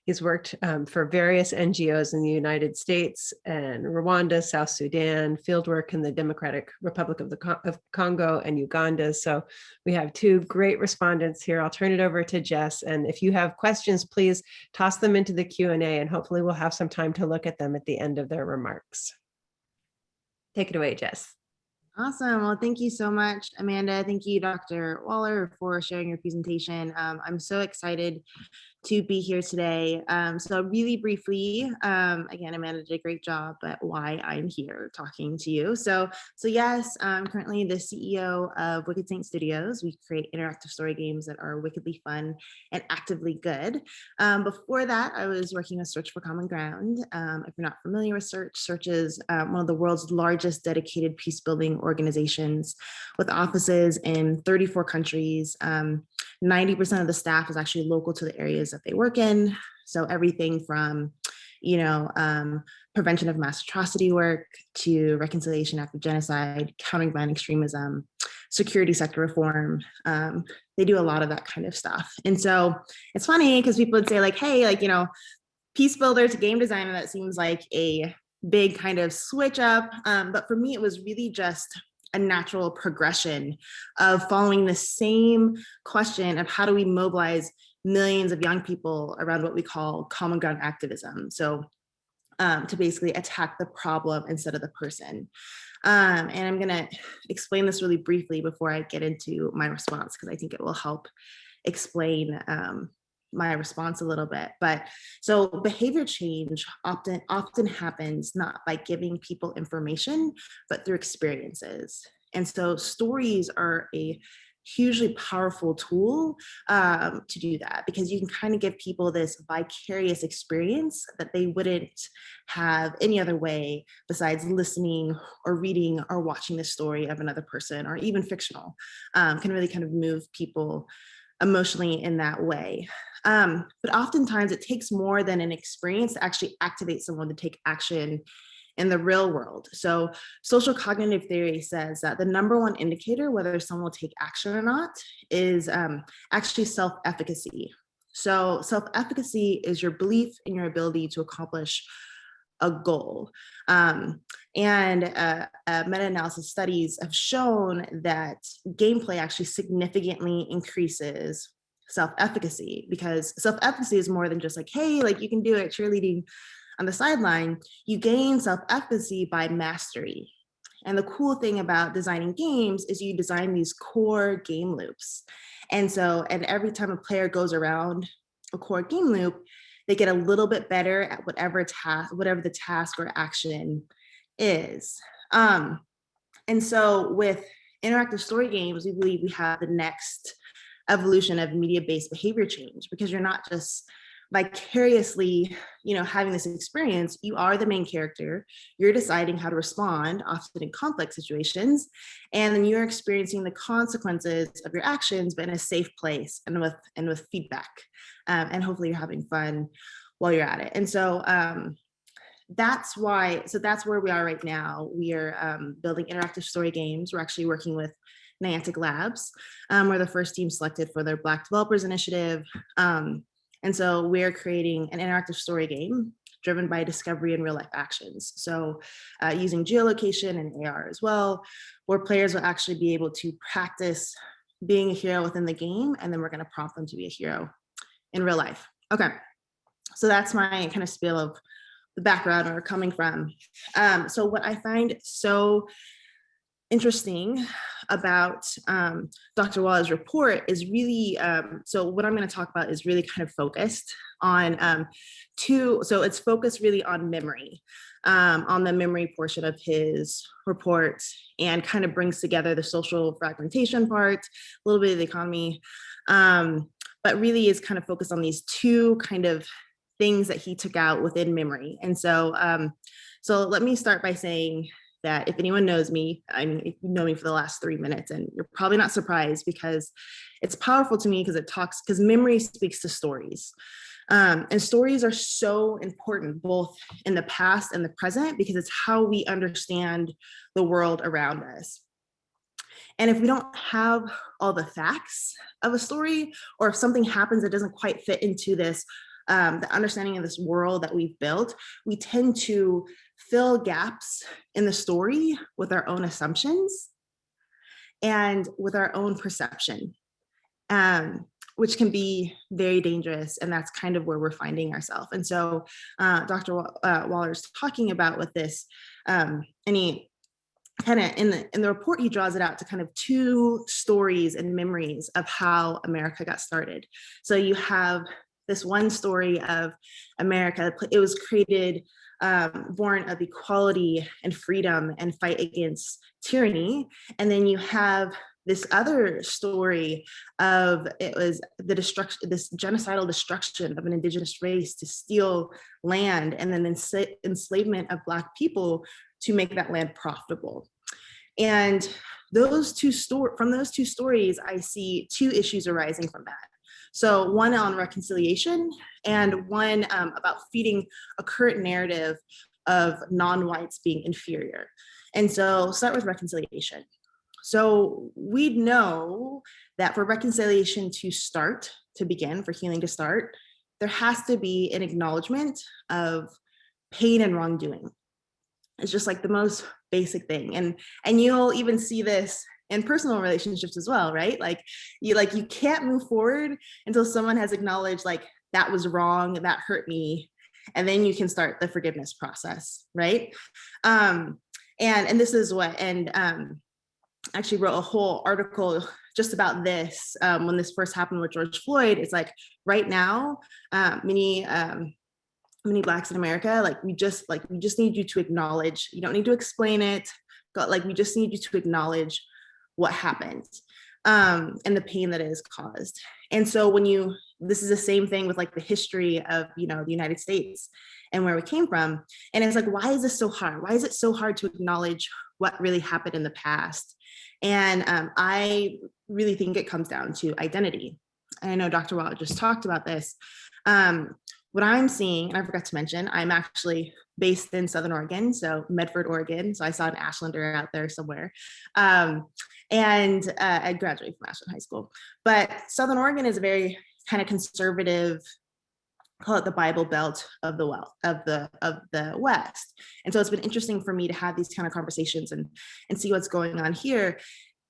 He's worked for various NGOs in the United States and Rwanda, South Sudan, fieldwork in the Democratic Republic of Congo and Uganda. So we have two great respondents here. I'll turn it over to Jess. And if you have questions, please toss them into the Q&A, and hopefully we'll have some time to look at them at the end of their remarks. Take it away, Jess. Awesome. Well, thank you so much, Amanda. Thank you, Dr. Waller, for sharing your presentation. I'm so excited to be here today. So really briefly, again, Amanda did a great job, but why I'm here talking to you. So yes, I'm currently the CEO of Wicked Saint Studios. We create interactive story games that are wickedly fun and actively good. Before that, I was working with Search for Common Ground. If you're not familiar with Search is one of the world's largest dedicated peace building organizations with offices in 34 countries. 90% of the staff is actually local to the areas that they work in. So everything from, prevention of mass atrocity work to reconciliation after genocide, countering violent extremism, security sector reform. They do a lot of that kind of stuff. And so it's funny because people would say like, hey, peace builder to game designer, that seems like a big kind of switch up. But for me, it was really just a natural progression of following the same question of how do we mobilize millions of young people around what we call common ground activism. So to basically attack the problem instead of the person. And I'm gonna explain this really briefly before I get into my response, because I think it will help explain my response a little bit. But so behavior change often happens not by giving people information, but through experiences. And so stories are a hugely powerful tool to do that, because you can kind of give people this vicarious experience that they wouldn't have any other way besides listening or reading or watching the story of another person, or even fictional, can really kind of move people emotionally in that way. But oftentimes it takes more than an experience to actually activate someone to take action in the real world. So social cognitive theory says that the number one indicator whether someone will take action or not is actually self-efficacy. So self-efficacy is your belief in your ability to accomplish a goal. Meta-analysis studies have shown that gameplay actually significantly increases self-efficacy, because self-efficacy is more than just like, hey, like you can do it, cheerleading on the sideline. You gain self-efficacy by mastery. And the cool thing about designing games is you design these core game loops. And every time a player goes around a core game loop, they get a little bit better at whatever the task or action is. And so with interactive story games, we believe we have the next evolution of media-based behavior change, because you're not just vicariously, having this experience, you are the main character. You're deciding how to respond, often in complex situations, and then you're experiencing the consequences of your actions, but in a safe place and with feedback, and hopefully you're having fun while you're at it. And so that's where we are right now. We are building interactive story games. We're actually working with Niantic Labs. We're the first team selected for their Black Developers Initiative. And so we're creating an interactive story game driven by discovery and real life actions. So using geolocation and AR as well, where players will actually be able to practice being a hero within the game, and then we're going to prompt them to be a hero in real life. Okay, so that's my kind of spiel of the background where we're coming from. So what I find so interesting about Dr. Waller's report is really, so what I'm going to talk about is really kind of focused on so it's focused really on memory, on the memory portion of his report, and kind of brings together the social fragmentation part, a little bit of the economy, but really is kind of focused on these two kind of things that he took out within memory. And so, so let me start by saying that if anyone knows me, if you know me for the last 3 minutes, and you're probably not surprised because it's powerful to me because memory speaks to stories. And stories are so important both in the past and the present, because it's how we understand the world around us. And if we don't have all the facts of a story, or if something happens that doesn't quite fit into this, the understanding of this world that we've built, we tend to fill gaps in the story with our own assumptions and with our own perception, which can be very dangerous. And that's kind of where we're finding ourselves. And so Dr. Waller's talking about with this, and he kind of in the report, he draws it out to kind of two stories and memories of how America got started. So you have this one story of America. It was created, born of equality and freedom and fight against tyranny. And then you have this other story of, it was the destruction, this genocidal destruction of an indigenous race to steal land, and then enslavement of Black people to make that land profitable. And from those two stories, I see two issues arising from that. So one on reconciliation, and one about feeding a current narrative of non-whites being inferior. And so start with reconciliation. So we know that for reconciliation to begin, for healing to start, there has to be an acknowledgement of pain and wrongdoing. It's just like the most basic thing. And you'll even see this in personal relationships as well, right? Like you can't move forward until someone has acknowledged, like, that was wrong, that hurt me, and then you can start the forgiveness process, right? And this is what, and actually wrote a whole article just about this when this first happened with George Floyd. It's like right now, many Blacks in America, we just need you to acknowledge. You don't need to explain it, but we just need you to acknowledge what happened, and the pain that it has caused. And so this is the same thing with the history of, the United States and where we came from. And it's why is this so hard? Why is it so hard to acknowledge what really happened in the past? And I really think it comes down to identity. And I know Dr. Waller just talked about this. What I'm seeing, and I forgot to mention, I'm actually based in Southern Oregon, so Medford, Oregon. So I saw an Ashlander out there somewhere. And I graduated from Ashland High School. But Southern Oregon is a very kind of conservative, call it the Bible Belt of the West. And so it's been interesting for me to have these kind of conversations and see what's going on here.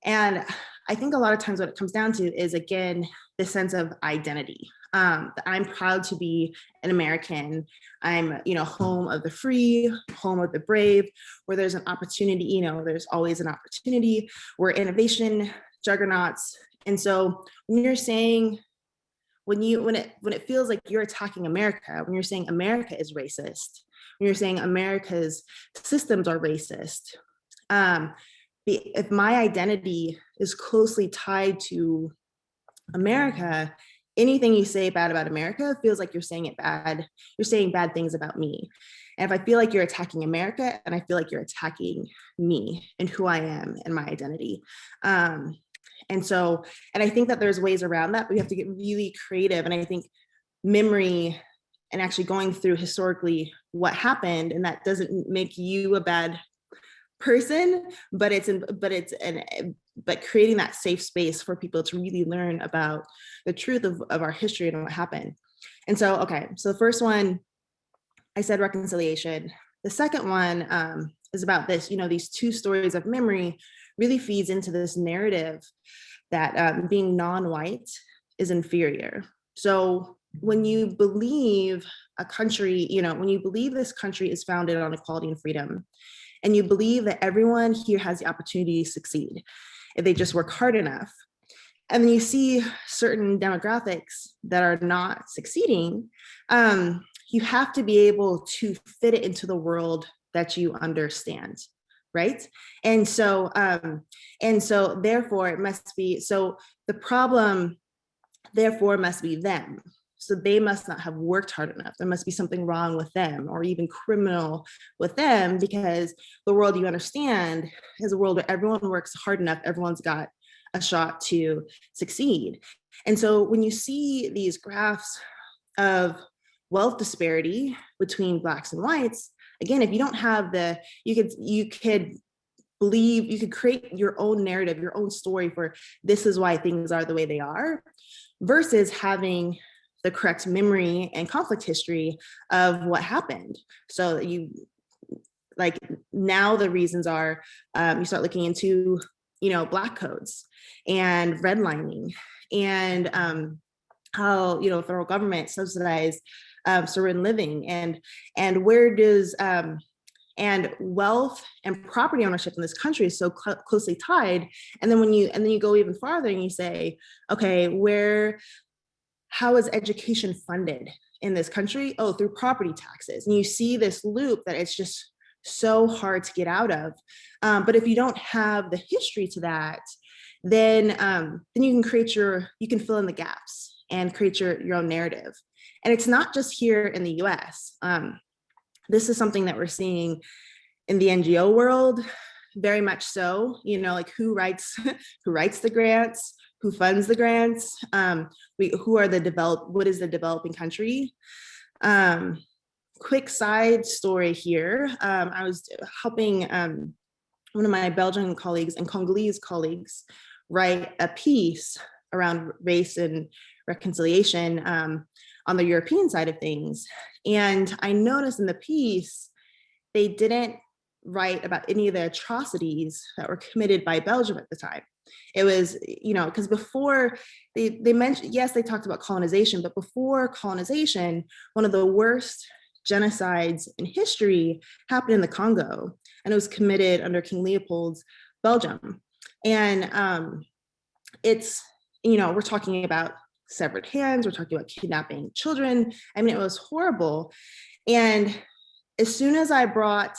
And I think a lot of times what it comes down to is, again, this sense of identity. I'm proud to be an American. I'm, home of the free, home of the brave, where there's an opportunity, there's always an opportunity. We're innovation juggernauts. And so when you're saying, when it feels like you're attacking America, when you're saying America is racist, when you're saying America's systems are racist, if my identity is closely tied to America, anything you say bad about America feels like you're saying it bad. You're saying bad things about me. And if I feel like you're attacking America, and I feel like you're attacking me and who I am and my identity. And I think that there's ways around that, but we have to get really creative. And I think memory and actually going through historically what happened, and that doesn't make you a bad person, but creating that safe space for people to really learn about the truth of our history and what happened. And so, okay, so the first one, I said reconciliation. The second one is about this, these two stories of memory really feeds into this narrative that being non-white is inferior. So when you believe a country, when you believe this country is founded on equality and freedom, and you believe that everyone here has the opportunity to succeed if they just work hard enough, and then you see certain demographics that are not succeeding, you have to be able to fit it into the world that you understand, right? And so therefore it must be, so the problem therefore must be them. So they must not have worked hard enough. There must be something wrong with them, or even criminal with them, because the world you understand is a world where everyone works hard enough, everyone's got a shot to succeed. And so when you see these graphs of wealth disparity between Blacks and whites, again, if you don't have you could create your own narrative, your own story for this is why things are the way they are, versus having the correct memory and conflict history of what happened. So now the reasons are, you start looking into, Black codes and redlining, and how, federal government subsidized certain living, and where does, and wealth and property ownership in this country is so closely tied. And then you go even farther and you say, okay, how is education funded in this country? Oh, through property taxes. And you see this loop that it's just so hard to get out of. But if you don't have the history to that, then you can fill in the gaps and create your own narrative. And it's not just here in the US. This is something that we're seeing in the NGO world, very much so, who writes the grants, who funds the grants, what is the developing country? Quick side story here. I was helping one of my Belgian colleagues and Congolese colleagues write a piece around race and reconciliation on the European side of things. And I noticed in the piece, they didn't write about any of the atrocities that were committed by Belgium at the time. It was, because before they mentioned, yes, they talked about colonization, but before colonization, one of the worst genocides in history happened in the Congo, and it was committed under King Leopold's Belgium. And it's, we're talking about severed hands, we're talking about kidnapping children. I mean, it was horrible. And as soon as I brought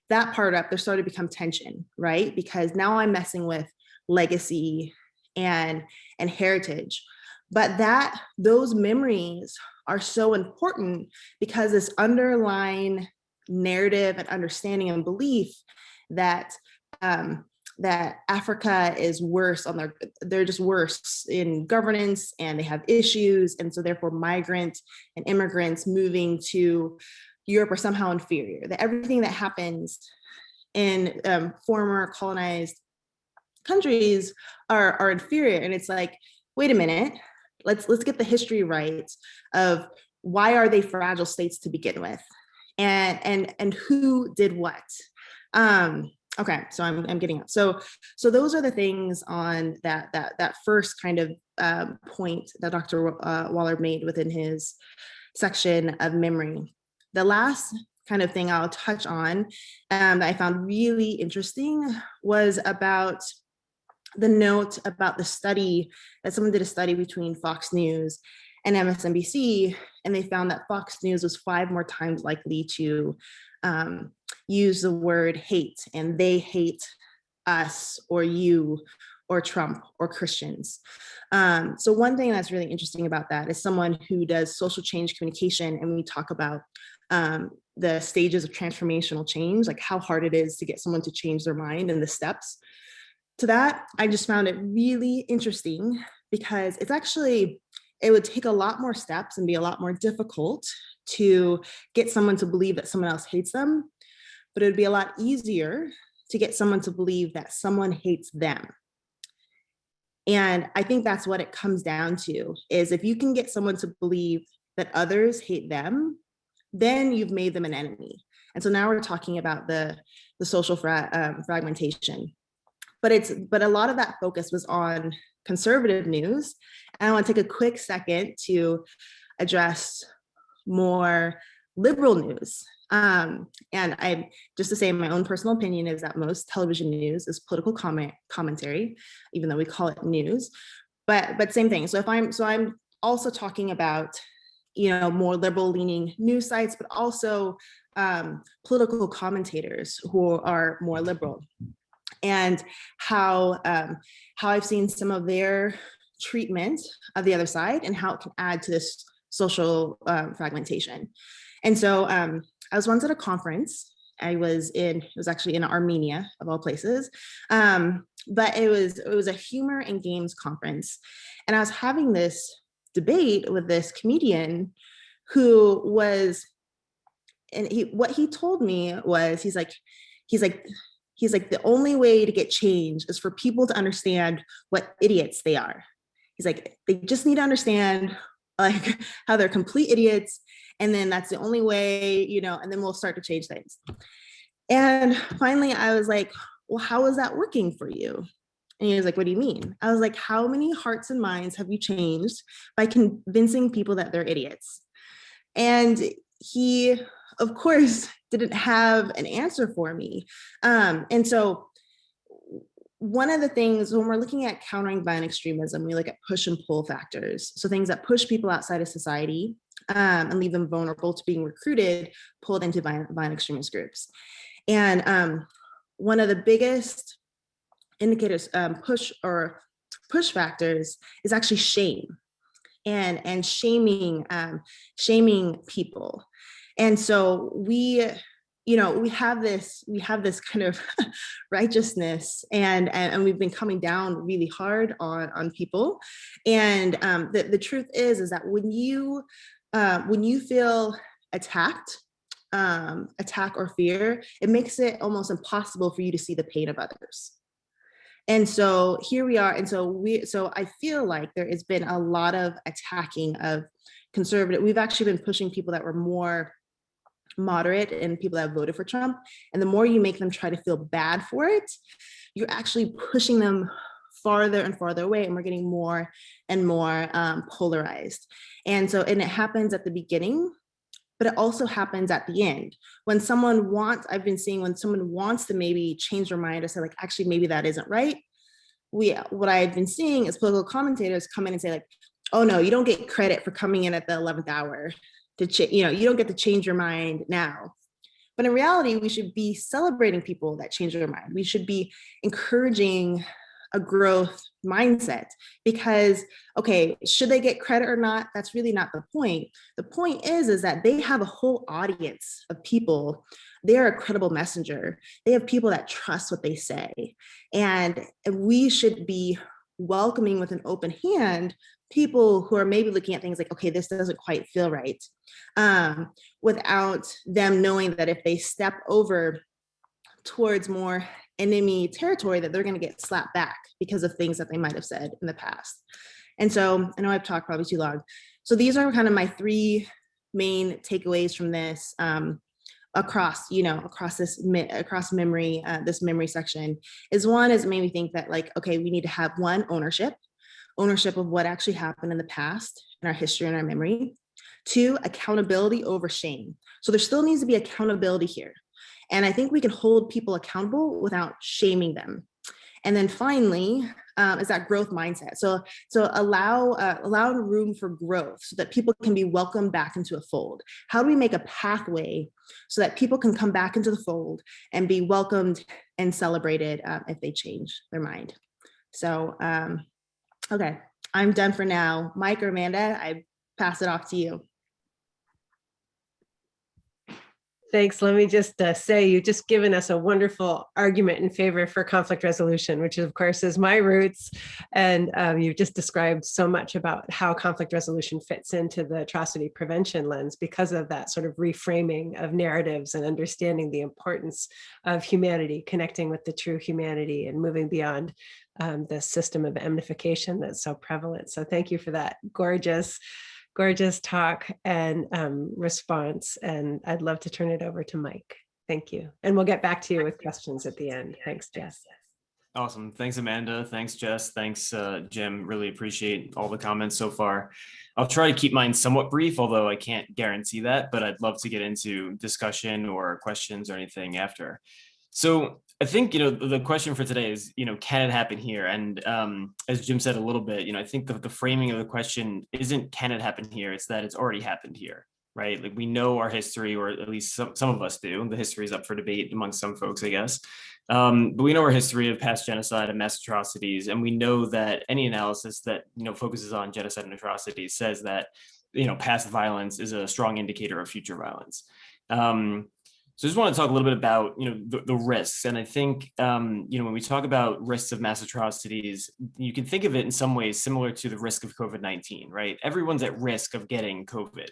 that part up, there started to become tension, right? Because now I'm messing with legacy and heritage. But those memories are so important because this underlying narrative and understanding and belief that that Africa is worse they're just worse in governance, and they have issues, and so therefore migrant and immigrants moving to Europe are somehow inferior, that everything that happens in former colonized countries are inferior. And it's like, wait a minute, let's get the history right of why are they fragile states to begin with, and who did what. Okay, so I'm getting up. So those are the things on that first kind of point that Dr. Waller made within his section of memory. The last kind of thing I'll touch on that I found really interesting was about the note about the study that someone did a study between Fox News and MSNBC, and they found that Fox News was 5 more times likely to use the word hate, and they hate us or you or Trump or Christians. So one thing that's really interesting about that is someone who does social change communication, and we talk about the stages of transformational change, like how hard it is to get someone to change their mind and the steps to that. I just found it really interesting because it would take a lot more steps and be a lot more difficult to get someone to believe that someone else hates them, but it would be a lot easier to get someone to believe that someone hates them. And I think that's what it comes down to, is if you can get someone to believe that others hate them, then you've made them an enemy. And so now we're talking about the social fragmentation. But a lot of that focus was on conservative news. And I want to take a quick second to address more liberal news. And I just to say my own personal opinion is that most television news is political commentary, even though we call it news. But same thing. So I'm also talking about, more liberal leaning news sites, but also political commentators who are more liberal, and how I've seen some of their treatment of the other side and how it can add to this social fragmentation. And so I was once at a conference. It was actually in Armenia, of all places. But it was a humor and games conference. And I was having this debate with this comedian who was, what he told me was, he's like, the only way to get change is for people to understand what idiots they are. He's like, they just need to understand like how they're complete idiots. And then that's the only way, and then we'll start to change things. And finally I was like, well, how is that working for you? And he was like, what do you mean? I was like, how many hearts and minds have you changed by convincing people that they're idiots? And he, of course, didn't have an answer for me. And so one of the things when we're looking at countering violent extremism, we look at push and pull factors. So things that push people outside of society and leave them vulnerable to being recruited, pulled into violent extremist groups. And one of the biggest indicators, push factors, is actually shame and shaming people. And so we have this kind of righteousness, and we've been coming down really hard on people. And the truth is that when you feel attacked, attack or fear, it makes it almost impossible for you to see the pain of others. And so here we are. And so I feel like there has been a lot of attacking of conservative. We've actually been pushing people that were more moderate and people that voted for Trump. And the more you make them try to feel bad for it, you're actually pushing them farther and farther away, and we're getting more and more polarized. And it happens at the beginning, but it also happens at the end. When someone wants to maybe change their mind or say like, actually, maybe that isn't right. What I've been seeing is political commentators come in and say like, oh no, you don't get credit for coming in at the 11th hour. You don't get to change your mind now. But in reality, we should be celebrating people that change their mind. We should be encouraging a growth mindset, because, okay, should they get credit or not? That's really not the point. The point is that they have a whole audience of people. They're a credible messenger. They have people that trust what they say. And we should be welcoming with an open hand people who are maybe looking at things like, okay, this doesn't quite feel right, without them knowing that if they step over towards more enemy territory, that they're going to get slapped back because of things that they might have said in the past. And so I know I've talked probably too long. So these are kind of my three main takeaways from this across memory, this memory section. One is it made me think that like, okay, we need to have one, ownership of what actually happened in the past, in our history and our memory. Two, accountability over shame. So there still needs to be accountability here. And I think we can hold people accountable without shaming them. And then finally, is that growth mindset. So allow room for growth so that people can be welcomed back into a fold. How do we make a pathway so that people can come back into the fold and be welcomed and celebrated if they change their mind? So, okay, I'm done for now. Mike or Amanda, I pass it off to you. Thanks. Let me just say, you've just given us a wonderful argument in favor for conflict resolution, which of course is my roots. And you've just described so much about how conflict resolution fits into the atrocity prevention lens because of that sort of reframing of narratives and understanding the importance of humanity, connecting with the true humanity and moving beyond the system of amnification that's so prevalent. So thank you for that gorgeous talk and response. And I'd love to turn it over to Mike. Thank you. And we'll get back to you with questions at the end. Thanks, Jess. Awesome. Thanks, Amanda. Thanks, Jess. Thanks, Jim. Really appreciate all the comments so far. I'll try to keep mine somewhat brief, although I can't guarantee that, but I'd love to get into discussion or questions or anything after. So I think, the question for today is, can it happen here? And as Jim said a little bit, I think the framing of the question isn't, can it happen here? It's that it's already happened here, right? Like we know our history, or at least some of us do. The history is up for debate among some folks, I guess. But we know our history of past genocide and mass atrocities. And we know that any analysis that, focuses on genocide and atrocities says that, past violence is a strong indicator of future violence. So I just want to talk a little bit about, the risks. And I think, when we talk about risks of mass atrocities, you can think of it in some ways similar to the risk of COVID-19, right? Everyone's at risk of getting COVID.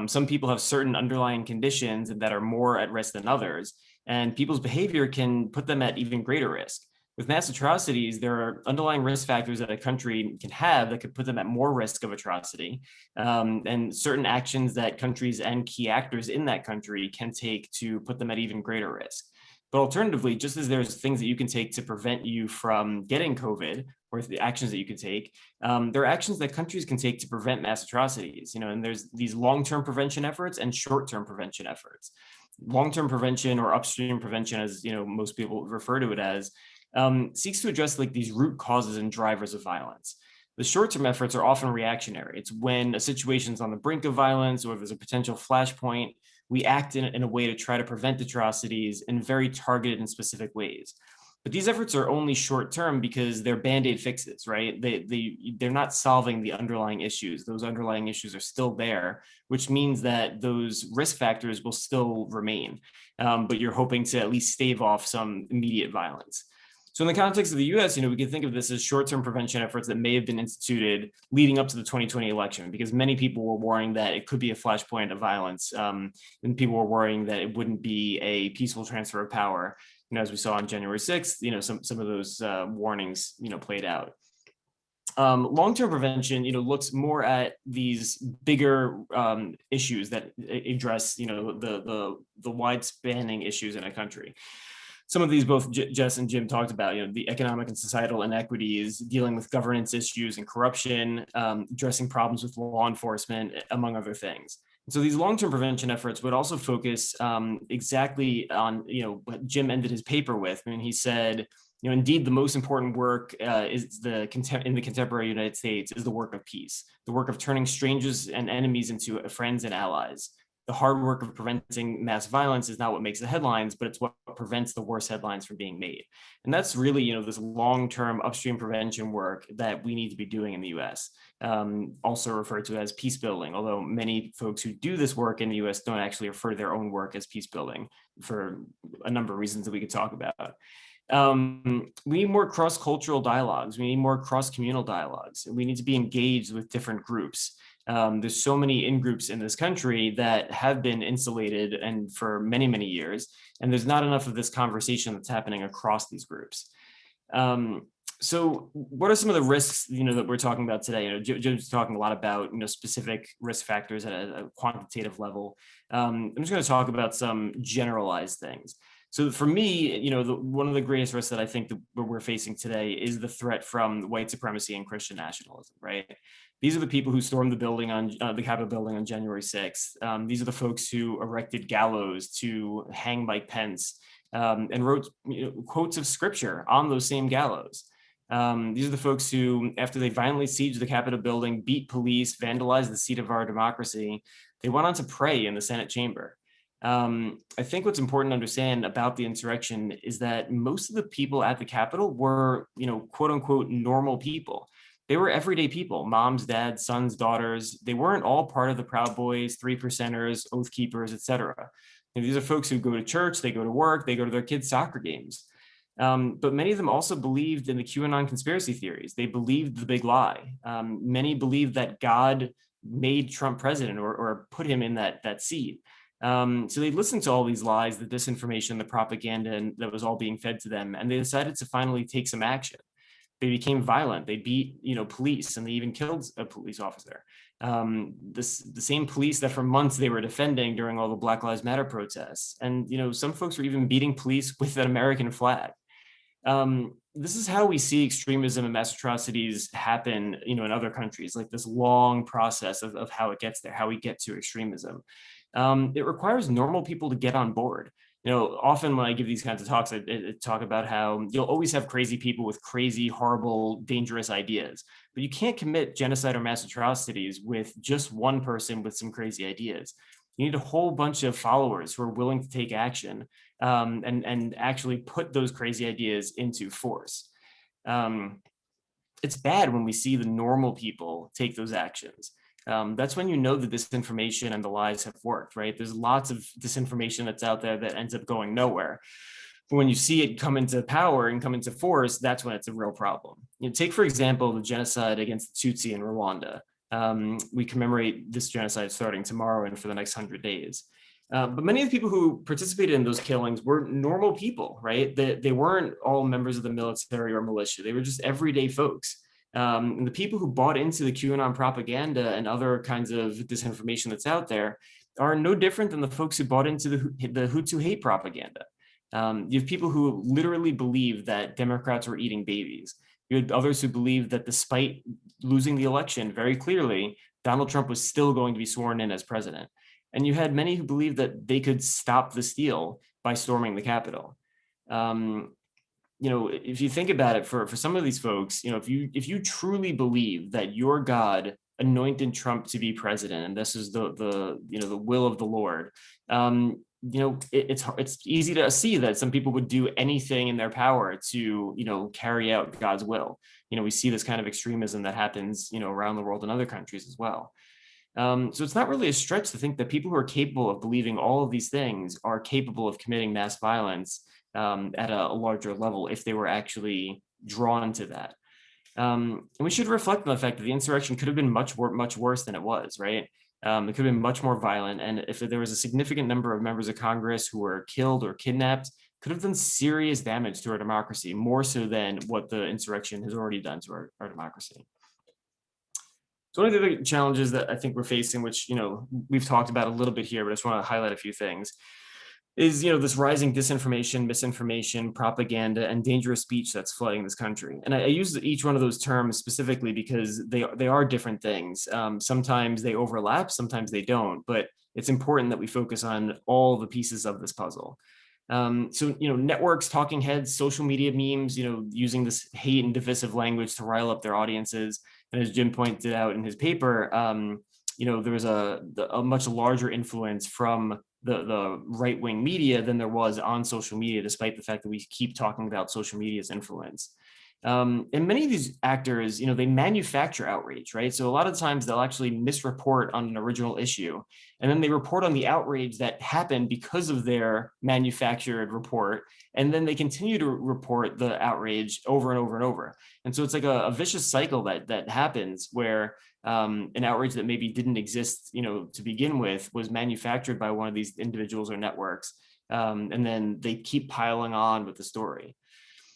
Some people have certain underlying conditions that are more at risk than others, and people's behavior can put them at even greater risk. With mass atrocities, there are underlying risk factors that a country can have that could put them at more risk of atrocity, and certain actions that countries and key actors in that country can take to put them at even greater risk. But alternatively, just as there's things that you can take to prevent you from getting COVID, or the actions that you can take, there are actions that countries can take to prevent mass atrocities, and there's these long-term prevention efforts and short-term prevention efforts. Long-term prevention, or upstream prevention, as most people refer to it as, seeks to address like these root causes and drivers of violence. The short-term efforts are often reactionary. It's when a situation's on the brink of violence, or if there's a potential flashpoint, we act in a way to try to prevent atrocities in very targeted and specific ways. But these efforts are only short-term because they're Band-Aid fixes, right? They're not solving the underlying issues. Those underlying issues are still there, which means that those risk factors will still remain. But you're hoping to at least stave off some immediate violence. So in the context of the US, we can think of this as short-term prevention efforts that may have been instituted leading up to the 2020 election, because many people were worrying that it could be a flashpoint of violence. And people were worrying that it wouldn't be a peaceful transfer of power. As we saw on January 6th, some of those warnings, played out. Long-term prevention, looks more at these bigger issues that address, the wide-spanning issues in a country. Some of these both Jess and Jim talked about, the economic and societal inequities, dealing with governance issues and corruption, addressing problems with law enforcement, among other things. And so these long-term prevention efforts would also focus exactly on, what Jim ended his paper with. I mean, he said, indeed, the most important work is in the contemporary United States is the work of peace, the work of turning strangers and enemies into friends and allies. The hard work of preventing mass violence is not what makes the headlines, but it's what prevents the worst headlines from being made. And that's really, this long-term upstream prevention work that we need to be doing in the US, also referred to as peacebuilding, although many folks who do this work in the US don't actually refer to their own work as peacebuilding for a number of reasons that we could talk about. We need more cross-cultural dialogues. We need more cross-communal dialogues. We need to be engaged with different groups. There's so many in-groups in this country that have been insulated and for many, many years, and there's not enough of this conversation that's happening across these groups. So what are some of the risks, that we're talking about today? Jim's talking a lot about, specific risk factors at a quantitative level. I'm just going to talk about some generalized things. So for me, one of the greatest risks that I think that we're facing today is the threat from white supremacy and Christian nationalism, right? These are the people who stormed the building on the Capitol building on January 6th. These are the folks who erected gallows to hang Mike Pence and wrote quotes of scripture on those same gallows. These are the folks who, after they violently sieged the Capitol building, beat police, vandalized the seat of our democracy, they went on to pray in the Senate chamber. I think what's important to understand about the insurrection is that most of the people at the Capitol were, quote unquote, normal people. They were everyday people, moms, dads, sons, daughters. They weren't all part of the Proud Boys, 3%ers, Oath Keepers, etc. These are folks who go to church, they go to work, they go to their kids' soccer games. But many of them also believed in the QAnon conspiracy theories. They believed the big lie. Many believed that God made Trump president or put him in that seat. So they listened to all these lies, the disinformation, the propaganda, and that was all being fed to them. And they decided to finally take some action. They became violent. They beat, police, and they even killed a police officer. The same police that for months they were defending during all the Black Lives Matter protests. And, some folks were even beating police with an American flag. This is how we see extremism and mass atrocities happen, in other countries, like this long process of how it gets there, how we get to extremism. It requires normal people to get on board. Often when I give these kinds of talks, I talk about how you'll always have crazy people with crazy, horrible, dangerous ideas, but you can't commit genocide or mass atrocities with just one person with some crazy ideas. You need a whole bunch of followers who are willing to take action and actually put those crazy ideas into force. It's bad when we see the normal people take those actions. That's when you know the disinformation and the lies have worked, right? There's lots of disinformation that's out there that ends up going nowhere. But when you see it come into power and come into force, that's when it's a real problem. Take, for example, the genocide against the Tutsi in Rwanda. We commemorate this genocide starting tomorrow and for the next 100 days. But many of the people who participated in those killings were normal people, right? They weren't all members of the military or militia. They were just everyday folks. And the people who bought into the QAnon propaganda and other kinds of disinformation that's out there are no different than the folks who bought into the Hutu hate propaganda. You have people who literally believe that Democrats were eating babies. You had others who believed that despite losing the election very clearly, Donald Trump was still going to be sworn in as president. And you had many who believed that they could stop the steal by storming the Capitol. If you think about it, for some of these folks, if you truly believe that your God anointed Trump to be president, and this is the will of the Lord, it's easy to see that some people would do anything in their power to carry out God's will. We see this kind of extremism that happens around the world in other countries as well. So it's not really a stretch to think that people who are capable of believing all of these things are capable of committing mass violence at a larger level if they were actually drawn to that. And we should reflect on the fact that the insurrection could have been much worse than it was, right? It could have been much more violent. And if there was a significant number of members of Congress who were killed or kidnapped, could have done serious damage to our democracy, more so than what the insurrection has already done to our democracy. So one of the big challenges that I think we're facing, which we've talked about a little bit here, but I just want to highlight a few things, is this rising disinformation, misinformation, propaganda, and dangerous speech that's flooding this country. And I use each one of those terms specifically because they are different things. Sometimes they overlap, sometimes they don't, but it's important that we focus on all the pieces of this puzzle. So networks, talking heads, social media memes, using this hate and divisive language to rile up their audiences. And as Jim pointed out in his paper, there was a much larger influence from the right-wing media than there was on social media, despite the fact that we keep talking about social media's influence. And many of these actors, they manufacture outrage, right? So a lot of times they'll actually misreport on an original issue, and then they report on the outrage that happened because of their manufactured report, and then they continue to report the outrage over and over and over. And so it's like a vicious cycle that happens where an outrage that maybe didn't exist, to begin with, was manufactured by one of these individuals or networks, and then they keep piling on with the story.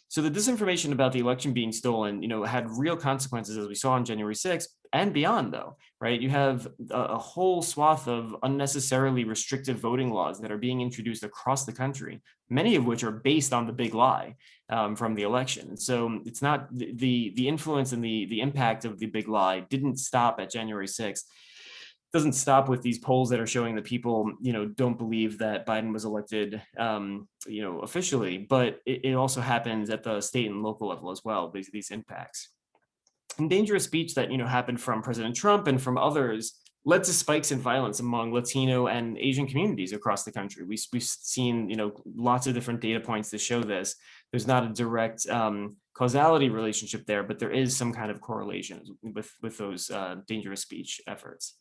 So the disinformation about the election being stolen, had real consequences, as we saw on January 6th and beyond, though, right? You have a whole swath of unnecessarily restrictive voting laws that are being introduced across the country, many of which are based on the big lie from the election. So it's not the influence and the impact of the big lie didn't stop at January 6th. Doesn't stop with these polls that are showing that people, don't believe that Biden was elected, officially, but it also happens at the state and local level as well, these impacts. And dangerous speech that, happened from President Trump and from others led to spikes in violence among Latino and Asian communities across the country. We've seen, lots of different data points to show this. There's not a direct causality relationship there, but there is some kind of correlation with those dangerous speech efforts.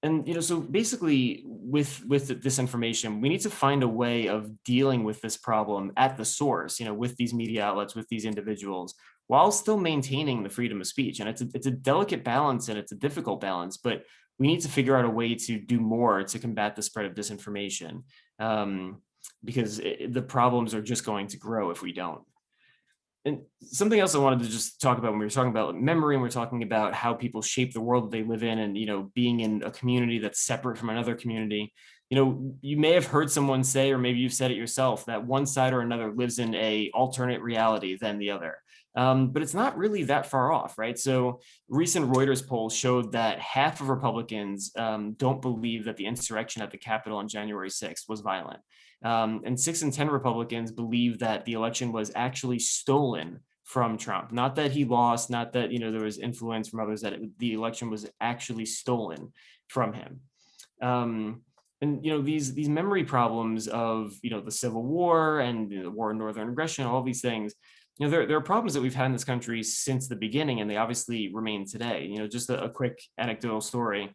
And so basically, with this information, we need to find a way of dealing with this problem at the source, with these media outlets, with these individuals, while still maintaining the freedom of speech. And it's a delicate balance, and it's a difficult balance, but we need to figure out a way to do more to combat the spread of disinformation, because the problems are just going to grow if we don't. And something else I wanted to just talk about when we were talking about memory, and we're talking about how people shape the world that they live in, and being in a community that's separate from another community. You may have heard someone say, or maybe you've said it yourself, that one side or another lives in a alternate reality than the other. But it's not really that far off, right? So recent Reuters polls showed that half of Republicans don't believe that the insurrection at the Capitol on January 6th was violent. And 6 in 10 Republicans believe that the election was actually stolen from Trump. Not that he lost, not that there was influence from others, that the election was actually stolen from him. And these memory problems of the Civil War and the War of Northern Aggression, all these things, there are problems that we've had in this country since the beginning, and they obviously remain today. Just a quick anecdotal story.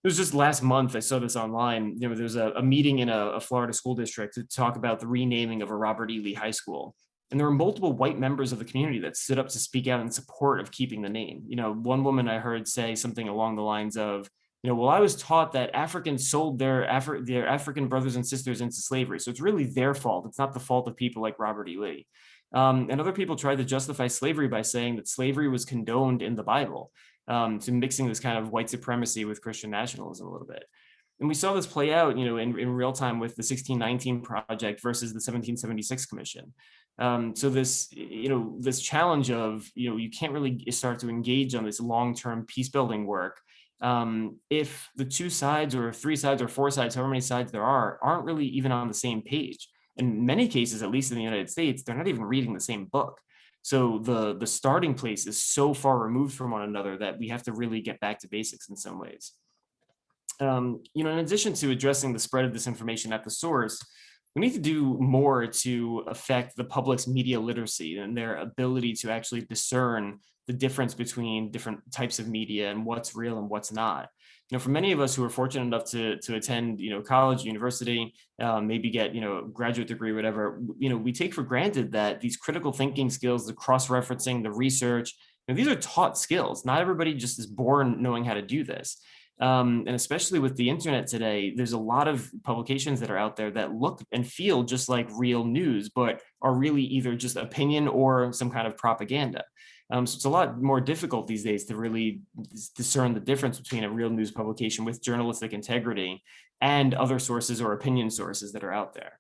It was just last month, I saw this online. There was a meeting in a Florida school district to talk about the renaming of a Robert E. Lee High School. And there were multiple white members of the community that stood up to speak out in support of keeping the name. One woman I heard say something along the lines of, well, I was taught that Africans sold their African brothers and sisters into slavery. So it's really their fault. It's not the fault of people like Robert E. Lee. And other people tried to justify slavery by saying that slavery was condoned in the Bible. So mixing this kind of white supremacy with Christian nationalism a little bit. And we saw this play out, in real time with the 1619 Project versus the 1776 Commission. So this, this challenge of, you can't really start to engage on this long-term peace building work if the two sides or three sides or four sides, however many sides there are, aren't really even on the same page. In many cases, at least in the United States, they're not even reading the same book. So the starting place is so far removed from one another that we have to really get back to basics in some ways. In addition to addressing the spread of disinformation at the source, we need to do more to affect the public's media literacy and their ability to actually discern the difference between different types of media and what's real and what's not. For many of us who are fortunate enough to attend, college, university, maybe get, a graduate degree, whatever, we take for granted that these critical thinking skills, the cross-referencing, the research, these are taught skills. Not everybody just is born knowing how to do this. And especially with the internet today, there's a lot of publications that are out there that look and feel just like real news, but are really either just opinion or some kind of propaganda. So it's a lot more difficult these days to really discern the difference between a real news publication with journalistic integrity and other sources or opinion sources that are out there.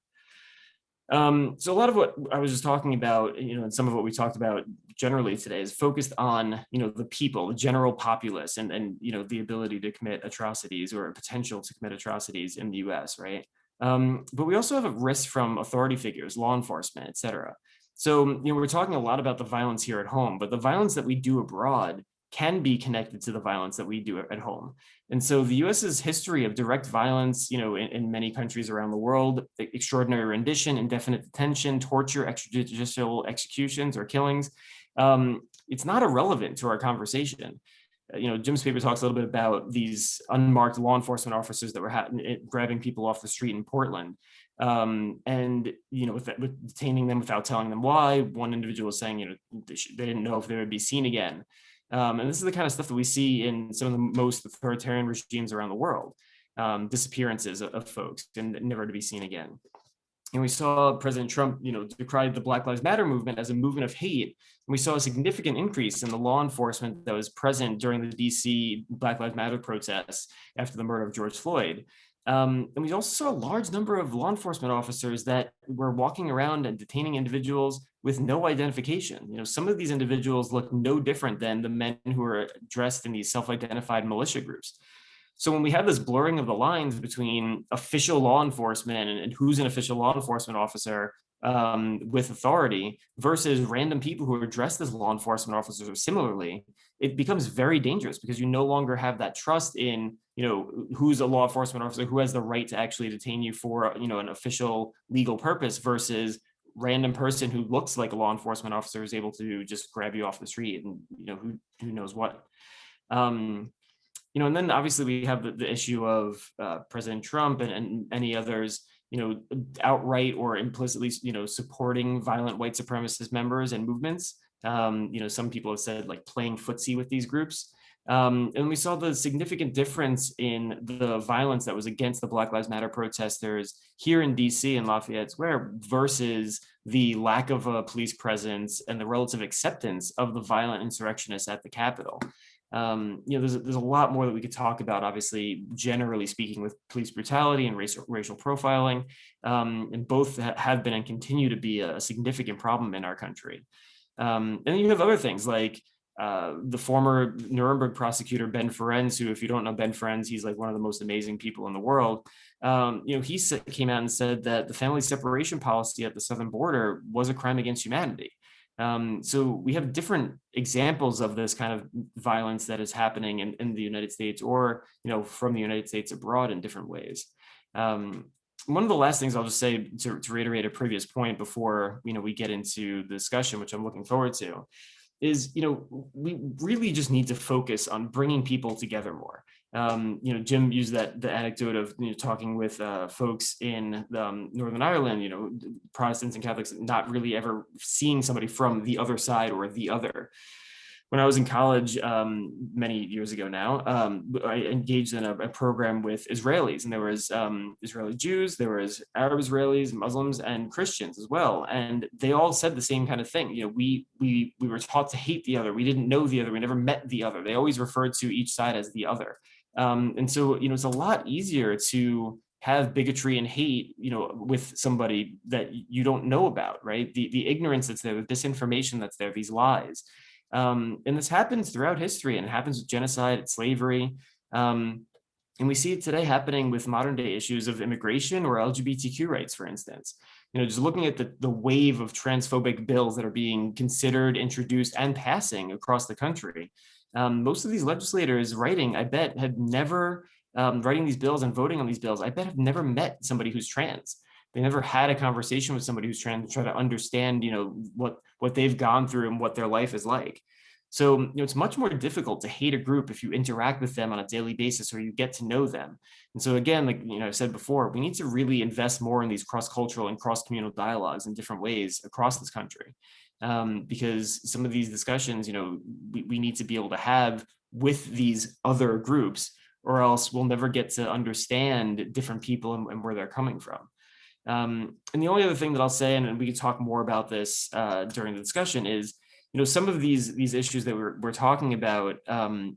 So a lot of what I was just talking about, and some of what we talked about generally today is focused on, the people, the general populace, and the ability to commit atrocities or potential to commit atrocities in the US, right? But we also have a risk from authority figures, law enforcement, et cetera. So, we're talking a lot about the violence here at home, but the violence that we do abroad can be connected to the violence that we do at home. And so the US's history of direct violence, in many countries around the world, extraordinary rendition, indefinite detention, torture, extrajudicial executions or killings, it's not irrelevant to our conversation. Jim's paper talks a little bit about these unmarked law enforcement officers that were grabbing people off the street in Portland. And with detaining them without telling them why. One individual was saying, they didn't know if they would be seen again. And this is the kind of stuff that we see in some of the most authoritarian regimes around the world, disappearances of folks and never to be seen again. And we saw President Trump, decried the Black Lives Matter movement as a movement of hate. And we saw a significant increase in the law enforcement that was present during the DC Black Lives Matter protests after the murder of George Floyd. And we also saw a large number of law enforcement officers that were walking around and detaining individuals with no identification. Some of these individuals look no different than the men who are dressed in these self-identified militia groups. So when we have this blurring of the lines between official law enforcement and who's an official law enforcement officer with authority versus random people who are dressed as law enforcement officers or similarly, it becomes very dangerous because you no longer have that trust in, who's a law enforcement officer, who has the right to actually detain you for, an official legal purpose versus random person who looks like a law enforcement officer is able to just grab you off the street and, who knows what. And then obviously we have the issue of President Trump and any others, outright or implicitly, supporting violent white supremacist members and movements. Some people have said like playing footsie with these groups. And we saw the significant difference in the violence that was against the Black Lives Matter protesters here in DC and Lafayette Square versus the lack of a police presence and the relative acceptance of the violent insurrectionists at the Capitol. There's a lot more that we could talk about, obviously, generally speaking, with police brutality and racial profiling, and both have been and continue to be a significant problem in our country. And then you have other things like the former Nuremberg prosecutor, Ben Ferencz, who, if you don't know Ben Ferencz, he's like one of the most amazing people in the world. He came out and said that the family separation policy at the southern border was a crime against humanity. So we have different examples of this kind of violence that is happening in the United States or, from the United States abroad in different ways. One of the last things I'll just say to reiterate a previous point before, we get into the discussion, which I'm looking forward to, is, we really just need to focus on bringing people together more. Jim used the anecdote of talking with folks in Northern Ireland, Protestants and Catholics not really ever seeing somebody from the other side or the other. When I was in college many years ago now, I engaged in a program with Israelis, and there was Israeli Jews, there was Arab Israelis, Muslims, and Christians as well, and they all said the same kind of thing. We were taught to hate the other. We didn't know the other. We never met the other. They always referred to each side as the other. And so, it's a lot easier to have bigotry and hate, with somebody that you don't know about, right? The ignorance that's there, the disinformation that's there, these lies. And this happens throughout history, and it happens with genocide, slavery. And we see it today happening with modern day issues of immigration or LGBTQ rights, for instance. Just looking at the wave of transphobic bills that are being considered, introduced, and passing across the country. Most of these legislators writing these bills and voting on these bills, I bet have never met somebody who's trans. They never had a conversation with somebody who's trans to try to understand, what they've gone through and what their life is like. So, it's much more difficult to hate a group if you interact with them on a daily basis or you get to know them. And so again, like, I've said before, we need to really invest more in these cross-cultural and cross-communal dialogues in different ways across this country. Because some of these discussions, we need to be able to have with these other groups, or else we'll never get to understand different people and where they're coming from. And the only other thing that I'll say, and we can talk more about this during the discussion, is some of these issues that we're talking about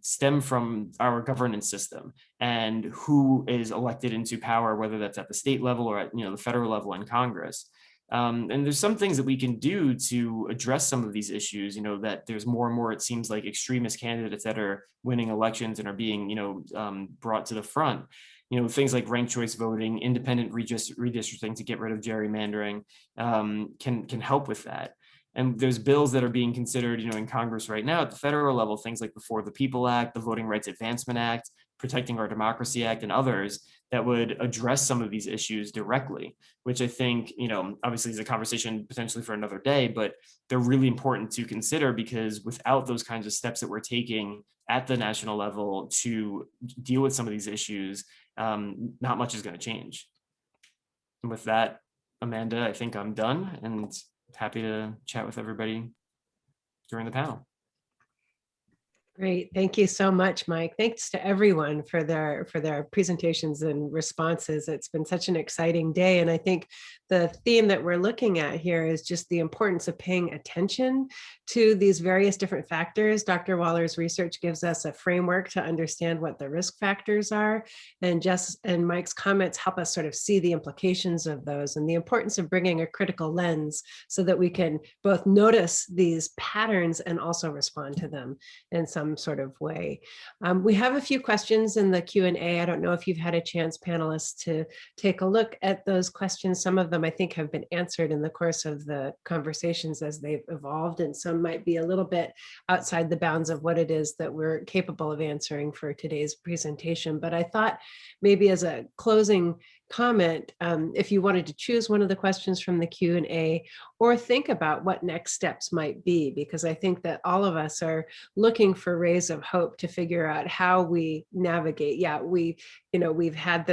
stem from our governance system and who is elected into power, whether that's at the state level or at the federal level in Congress. And there's some things that we can do to address some of these issues, that there's more and more, it seems like, extremist candidates that are winning elections and are being, brought to the front. Things like ranked choice voting, independent redistricting to get rid of gerrymandering can help with that. And there's bills that are being considered, in Congress right now at the federal level, things like the For the People Act, the Voting Rights Advancement Act, Protecting Our Democracy Act, and others that would address some of these issues directly, which I think, obviously is a conversation potentially for another day, but they're really important to consider, because without those kinds of steps that we're taking at the national level to deal with some of these issues, not much is going to change. And with that, Amanda, I think I'm done and happy to chat with everybody during the panel. Great. Thank you so much, Mike. Thanks to everyone for their presentations and responses. It's been such an exciting day. And I think the theme that we're looking at here is just the importance of paying attention to these various different factors. Dr. Waller's research gives us a framework to understand what the risk factors are. And Jess and Mike's comments help us sort of see the implications of those and the importance of bringing a critical lens so that we can both notice these patterns and also respond to them in some some sort of way. We have a few questions in the Q&A. I don't know if you've had a chance, panelists, to take a look at those questions. Some of them I think have been answered in the course of the conversations as they've evolved, and some might be a little bit outside the bounds of what it is that we're capable of answering for today's presentation. But I thought maybe as a closing comment, if you wanted to choose one of the questions from the Q&A or think about what next steps might be, because I think that all of us are looking for rays of hope to figure out how we navigate. Yeah, we've had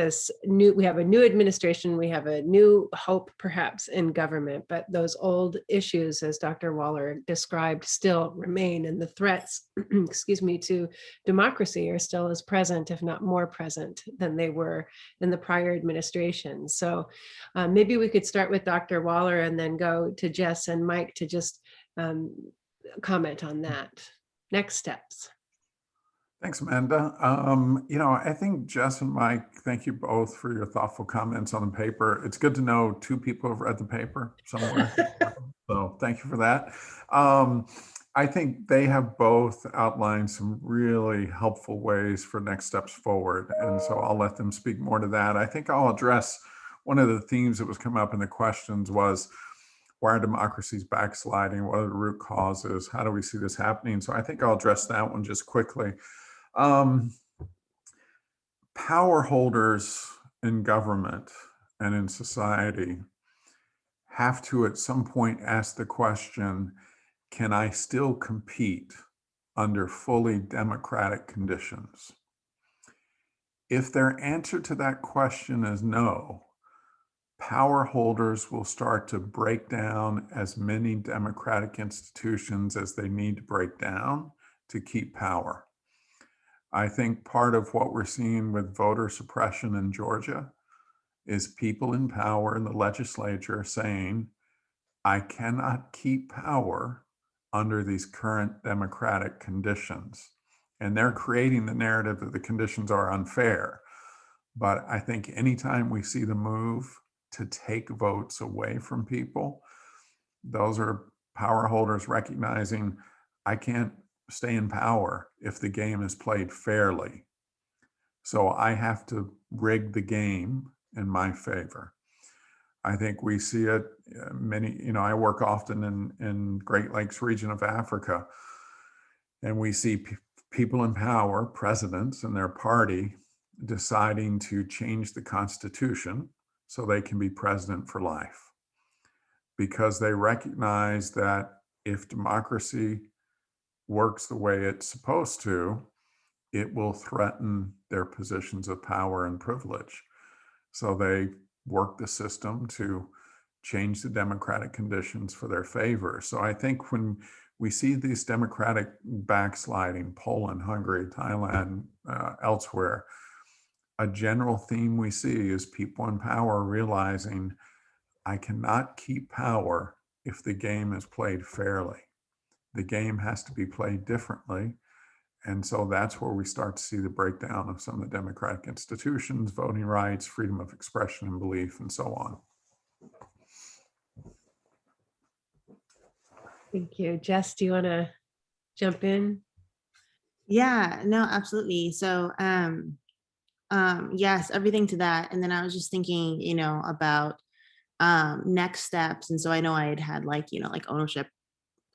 we have a new administration, we have a new hope perhaps in government, but those old issues, as Dr. Waller described, still remain, and the threats, excuse me, to democracy are still as present, if not more present, than they were in the prior administration. So maybe we could start with Dr. Waller and then go to Jess and Mike to just comment on that. Next steps. Thanks, Amanda. I think Jess and Mike, thank you both for your thoughtful comments on the paper. It's good to know two people have read the paper somewhere. So thank you for that. I think they have both outlined some really helpful ways for next steps forward. And so I'll let them speak more to that. I think I'll address one of the themes that was come up in the questions was, why are democracies backsliding? What are the root causes? How do we see this happening? So I think I'll address that one just quickly. Power holders in government and in society have to at some point ask the question, can I still compete under fully democratic conditions? If their answer to that question is no, power holders will start to break down as many democratic institutions as they need to break down to keep power. I think part of what we're seeing with voter suppression in Georgia is people in power in the legislature saying, I cannot keep power under these current democratic conditions. And they're creating the narrative that the conditions are unfair. But I think anytime we see the move to take votes away from people, those are power holders recognizing, I can't stay in power if the game is played fairly. So I have to rig the game in my favor. I think we see it I work often in Great Lakes region of Africa, and we see people in power, presidents and their party, deciding to change the Constitution so they can be president for life, because they recognize that if democracy works the way it's supposed to, it will threaten their positions of power and privilege. So they work the system to change the democratic conditions for their favor. So I think when we see these democratic backsliding, Poland, Hungary, Thailand, elsewhere, a general theme we see is people in power realizing, I cannot keep power if the game is played fairly. The game has to be played differently. And so that's where we start to see the breakdown of some of the democratic institutions, voting rights, freedom of expression and belief, and so on. Thank you. Jess, do you want to jump in? Yeah, no, absolutely. So yes, everything to that. And then I was just thinking, about next steps. And so I know I had like ownership,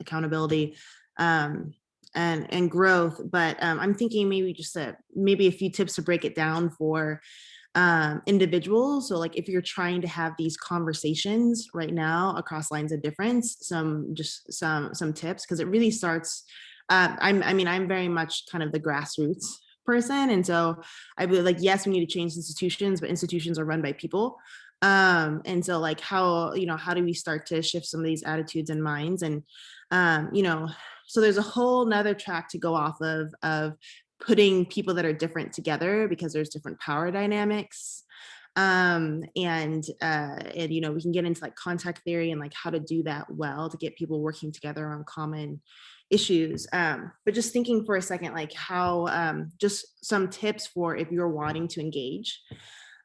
accountability, and growth, but I'm thinking maybe just maybe a few tips to break it down for individuals. So like if you're trying to have these conversations right now across lines of difference, some tips, because it really starts, I'm very much kind of the grassroots person. And so I believe like, yes, we need to change institutions, but institutions are run by people. And so like how do we start to shift some of these attitudes and minds? And, so there's a whole nother track to go off of putting people that are different together because there's different power dynamics. And we can get into like contact theory and like how to do that well to get people working together on common issues. But just thinking for a second, like how, just some tips for if you're wanting to engage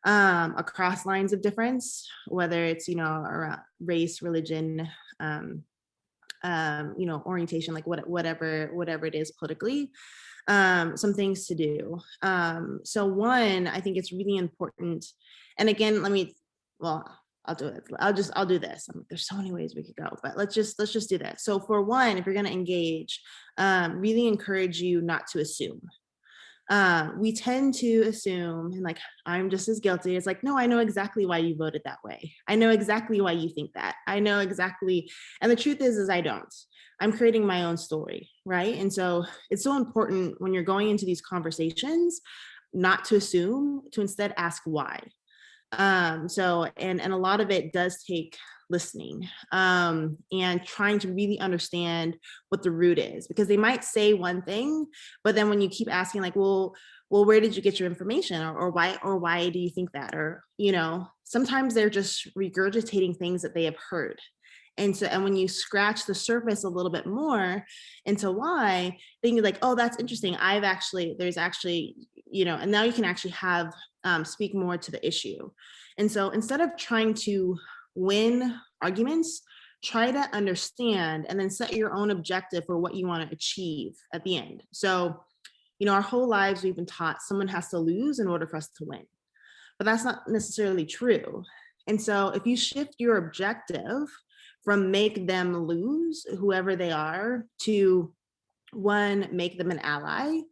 across lines of difference, whether it's, around race, religion, orientation, like whatever it is politically, some things to do. So one, I think it's really important. And again, I'll do it. I'll do this. There's so many ways we could go, but let's just do this. So for one, if you're going to engage, really encourage you not to assume. We tend to assume, and like, I'm just as guilty. It's like, no, I know exactly why you voted that way. I know exactly why you think that. I know exactly. And the truth is I don't. I'm creating my own story, right? And so it's so important when you're going into these conversations, not to assume, to instead ask why. And a lot of it does take listening, and trying to really understand what the root is, because they might say one thing, but then when you keep asking, like, well, where did you get your information, or why do you think that? Or, sometimes they're just regurgitating things that they have heard. And when you scratch the surface a little bit more into why, then you're like, oh, that's interesting. There's actually, and now you can actually have speak more to the issue. And so instead of trying to win arguments, try to understand and then set your own objective for what you want to achieve at the end. So, our whole lives we've been taught someone has to lose in order for us to win, but that's not necessarily true. And so if you shift your objective from make them lose, whoever they are, to one, make them an ally,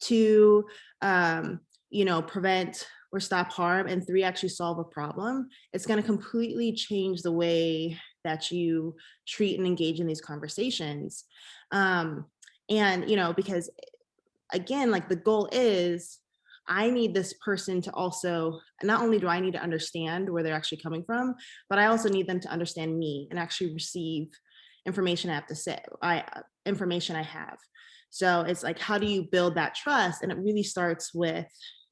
to prevent or stop harm, and three, actually solve a problem, it's going to completely change the way that you treat and engage in these conversations. Because again, like, the goal is, I need this person to also, not only do I need to understand where they're actually coming from, but I also need them to understand me and actually receive information I have to say, information I have. So it's like, how do you build that trust? And it really starts with,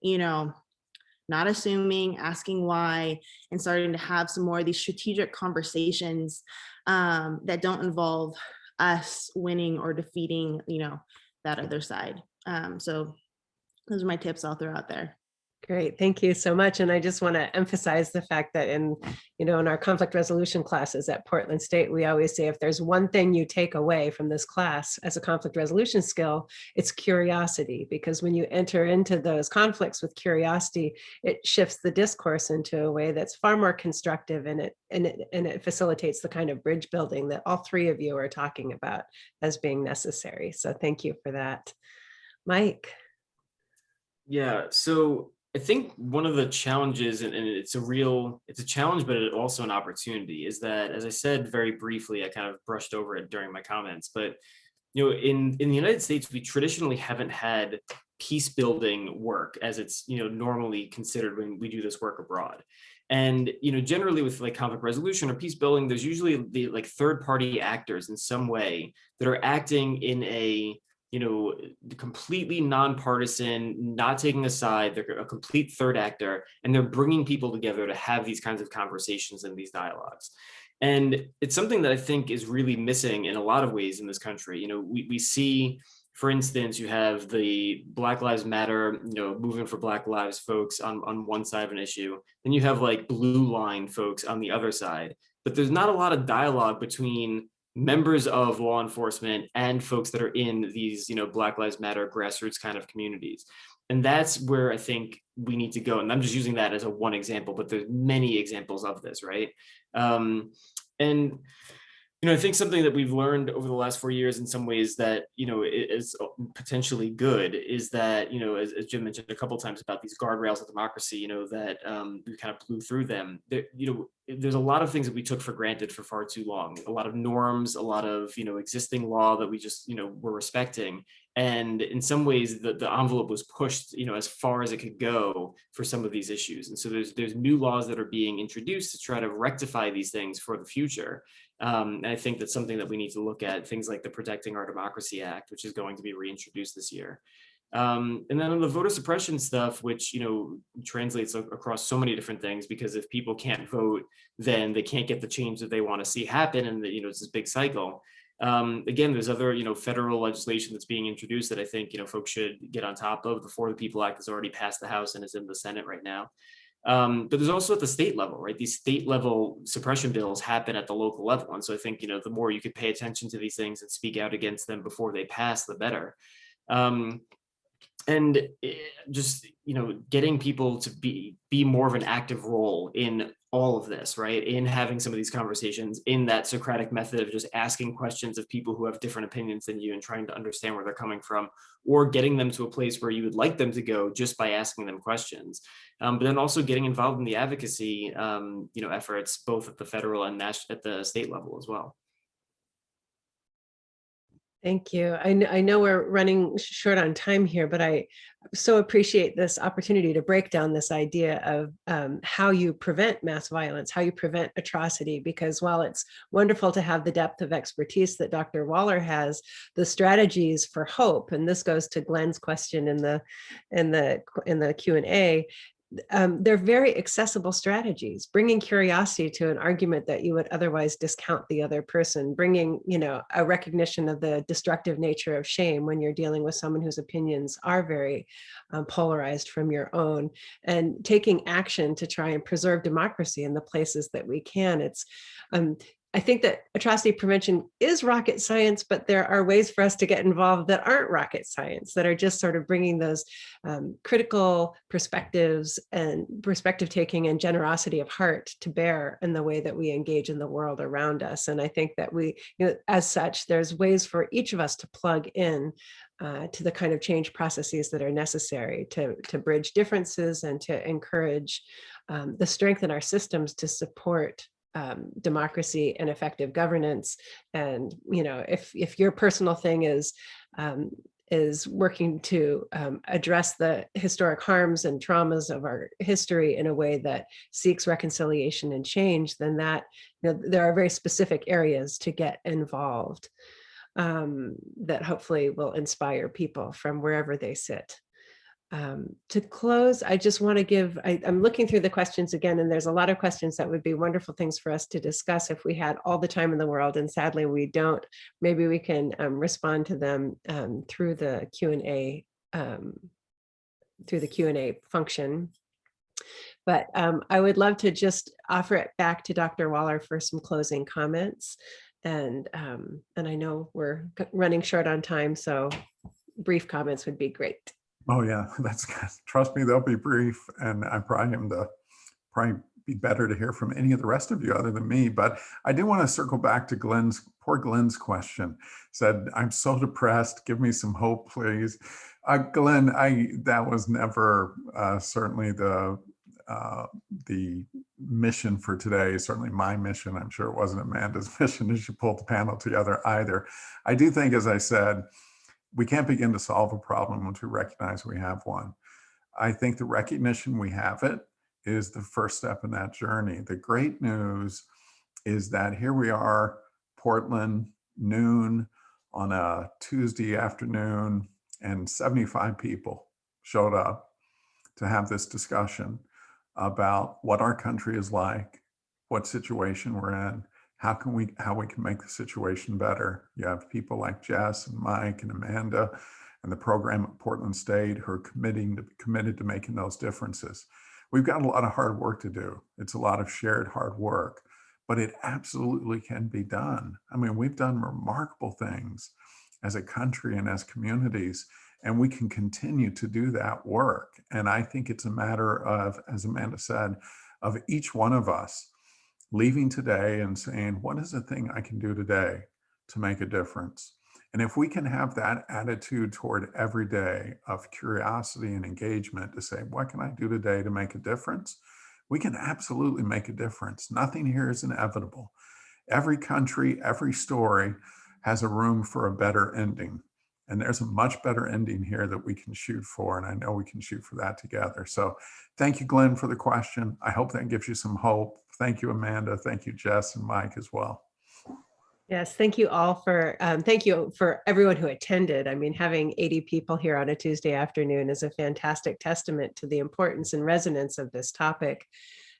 not assuming, asking why, and starting to have some more of these strategic conversations that don't involve us winning or defeating, that other side. So those are my tips I'll throw out there. Great. Thank you so much. And I just want to emphasize the fact that in our conflict resolution classes at Portland State, we always say, if there's one thing you take away from this class as a conflict resolution skill, it's curiosity. Because when you enter into those conflicts with curiosity, it shifts the discourse into a way that's far more constructive, and it facilitates the kind of bridge building that all three of you are talking about as being necessary. So thank you for that. Mike. Yeah, so I think one of the challenges, and it's a challenge, but it's also an opportunity, is that, as I said very briefly, I kind of brushed over it during my comments, but in the United States, we traditionally haven't had peace building work as it's normally considered when we do this work abroad. And generally with like conflict resolution or peace building, there's usually the like third party actors in some way that are acting in a completely nonpartisan, not taking a side. They're a complete third actor, and they're bringing people together to have these kinds of conversations and these dialogues. And it's something that I think is really missing in a lot of ways in this country. We see, for instance, you have the Black Lives Matter, movement for Black Lives folks on one side of an issue. Then you have like blue line folks on the other side. But there's not a lot of dialogue between members of law enforcement and folks that are in these, Black Lives Matter grassroots kind of communities. And that's where I think we need to go. And I'm just using that as one example, but there's many examples of this, right? And I think something that we've learned over the last 4 years in some ways that, is potentially good is that, as Jim mentioned a couple of times about these guardrails of democracy, that we kind of blew through them. There's a lot of things that we took for granted for far too long, a lot of norms, a lot of, existing law that we just, were respecting. And in some ways, the envelope was pushed, as far as it could go for some of these issues. And so there's new laws that are being introduced to try to rectify these things for the future. And I think that's something that we need to look at, things like the Protecting Our Democracy Act, which is going to be reintroduced this year. And then on the voter suppression stuff, which, translates across so many different things, because if people can't vote, then they can't get the change that they want to see happen. And, it's this big cycle. Again, there's other, federal legislation that's being introduced that I think, folks should get on top of. The For the People Act has already passed the House and is in the Senate right now. But there's also at the state level, right? These state level suppression bills happen at the local level. And so I think, the more you could pay attention to these things and speak out against them before they pass, the better. And just, getting people to be more of an active role in all of this, right? In having some of these conversations, in that Socratic method of just asking questions of people who have different opinions than you and trying to understand where they're coming from, or getting them to a place where you would like them to go just by asking them questions. But then also getting involved in the advocacy, efforts, both at the federal and at the state level as well. Thank you. I know we're running short on time here, but I so appreciate this opportunity to break down this idea of how you prevent mass violence, how you prevent atrocity, because while it's wonderful to have the depth of expertise that Dr. Waller has, the strategies for hope, and this goes to Glenn's question in the Q&A, they're very accessible strategies, bringing curiosity to an argument that you would otherwise discount the other person, bringing, a recognition of the destructive nature of shame when you're dealing with someone whose opinions are very polarized from your own, and taking action to try and preserve democracy in the places that we can. It's I think that atrocity prevention is rocket science, but there are ways for us to get involved that aren't rocket science, that are just sort of bringing those critical perspectives and perspective taking and generosity of heart to bear in the way that we engage in the world around us. And I think that we, as such, there's ways for each of us to plug in to the kind of change processes that are necessary to bridge differences and to encourage the strength in our systems to support democracy and effective governance. And if your personal thing is working to address the historic harms and traumas of our history in a way that seeks reconciliation and change, then that there are very specific areas to get involved that hopefully will inspire people from wherever they sit. To close, I just want to give, I'm looking through the questions again, and there's a lot of questions that would be wonderful things for us to discuss if we had all the time in the world, and sadly we don't. Maybe we can respond to them through the Q&A function. But I would love to just offer it back to Dr. Waller for some closing comments. And I know we're running short on time, so brief comments would be great. Oh yeah, that's good. Trust me, they'll be brief, and I probably am probably be better to hear from any of the rest of you other than me. But I do want to circle back to poor Glenn's question. Said, I'm so depressed. Give me some hope, please. Glenn, that was never certainly the mission for today. Certainly my mission. I'm sure it wasn't Amanda's mission as she pulled the panel together either. I do think, as I said, we can't begin to solve a problem once we recognize we have one. I think the recognition we have it is the first step in that journey. The great news is that here we are, Portland, noon on a Tuesday afternoon, and 75 people showed up to have this discussion about what our country is like, what situation we're in, how we can make the situation better. You have people like Jess and Mike and Amanda and the program at Portland State who are committed to making those differences. We've got a lot of hard work to do. It's a lot of shared hard work, but it absolutely can be done. I mean, we've done remarkable things as a country and as communities, and we can continue to do that work. And I think it's a matter of, as Amanda said, of each one of us leaving today and saying, what is the thing I can do today to make a difference? And if we can have that attitude toward every day of curiosity and engagement to say, what can I do today to make a difference? We can absolutely make a difference. Nothing here is inevitable. Every country, every story has a room for a better ending. And there's a much better ending here that we can shoot for. And I know we can shoot for that together. So thank you, Glenn, for the question. I hope that gives you some hope. Thank you, Amanda. Thank you, Jess and Mike as well. Yes, thank you all thank you for everyone who attended. I mean, having 80 people here on a Tuesday afternoon is a fantastic testament to the importance and resonance of this topic.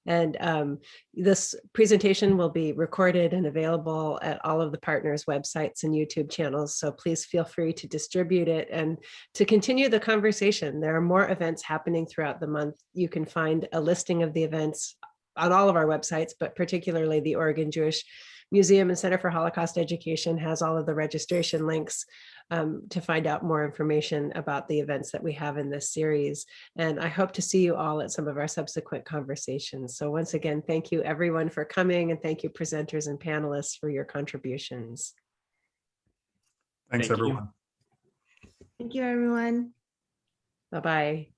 And this presentation will be recorded and available at all of the partners' websites and YouTube channels. So please feel free to distribute it and to continue the conversation. There are more events happening throughout the month. You can find a listing of the events on all of our websites, but particularly the Oregon Jewish Museum and Center for Holocaust Education has all of the registration links to find out more information about the events that we have in this series. And I hope to see you all at some of our subsequent conversations. So once again, thank you everyone for coming, and thank you presenters and panelists for your contributions. Thanks, Thank you. everyone. Thank you, everyone. Bye-bye.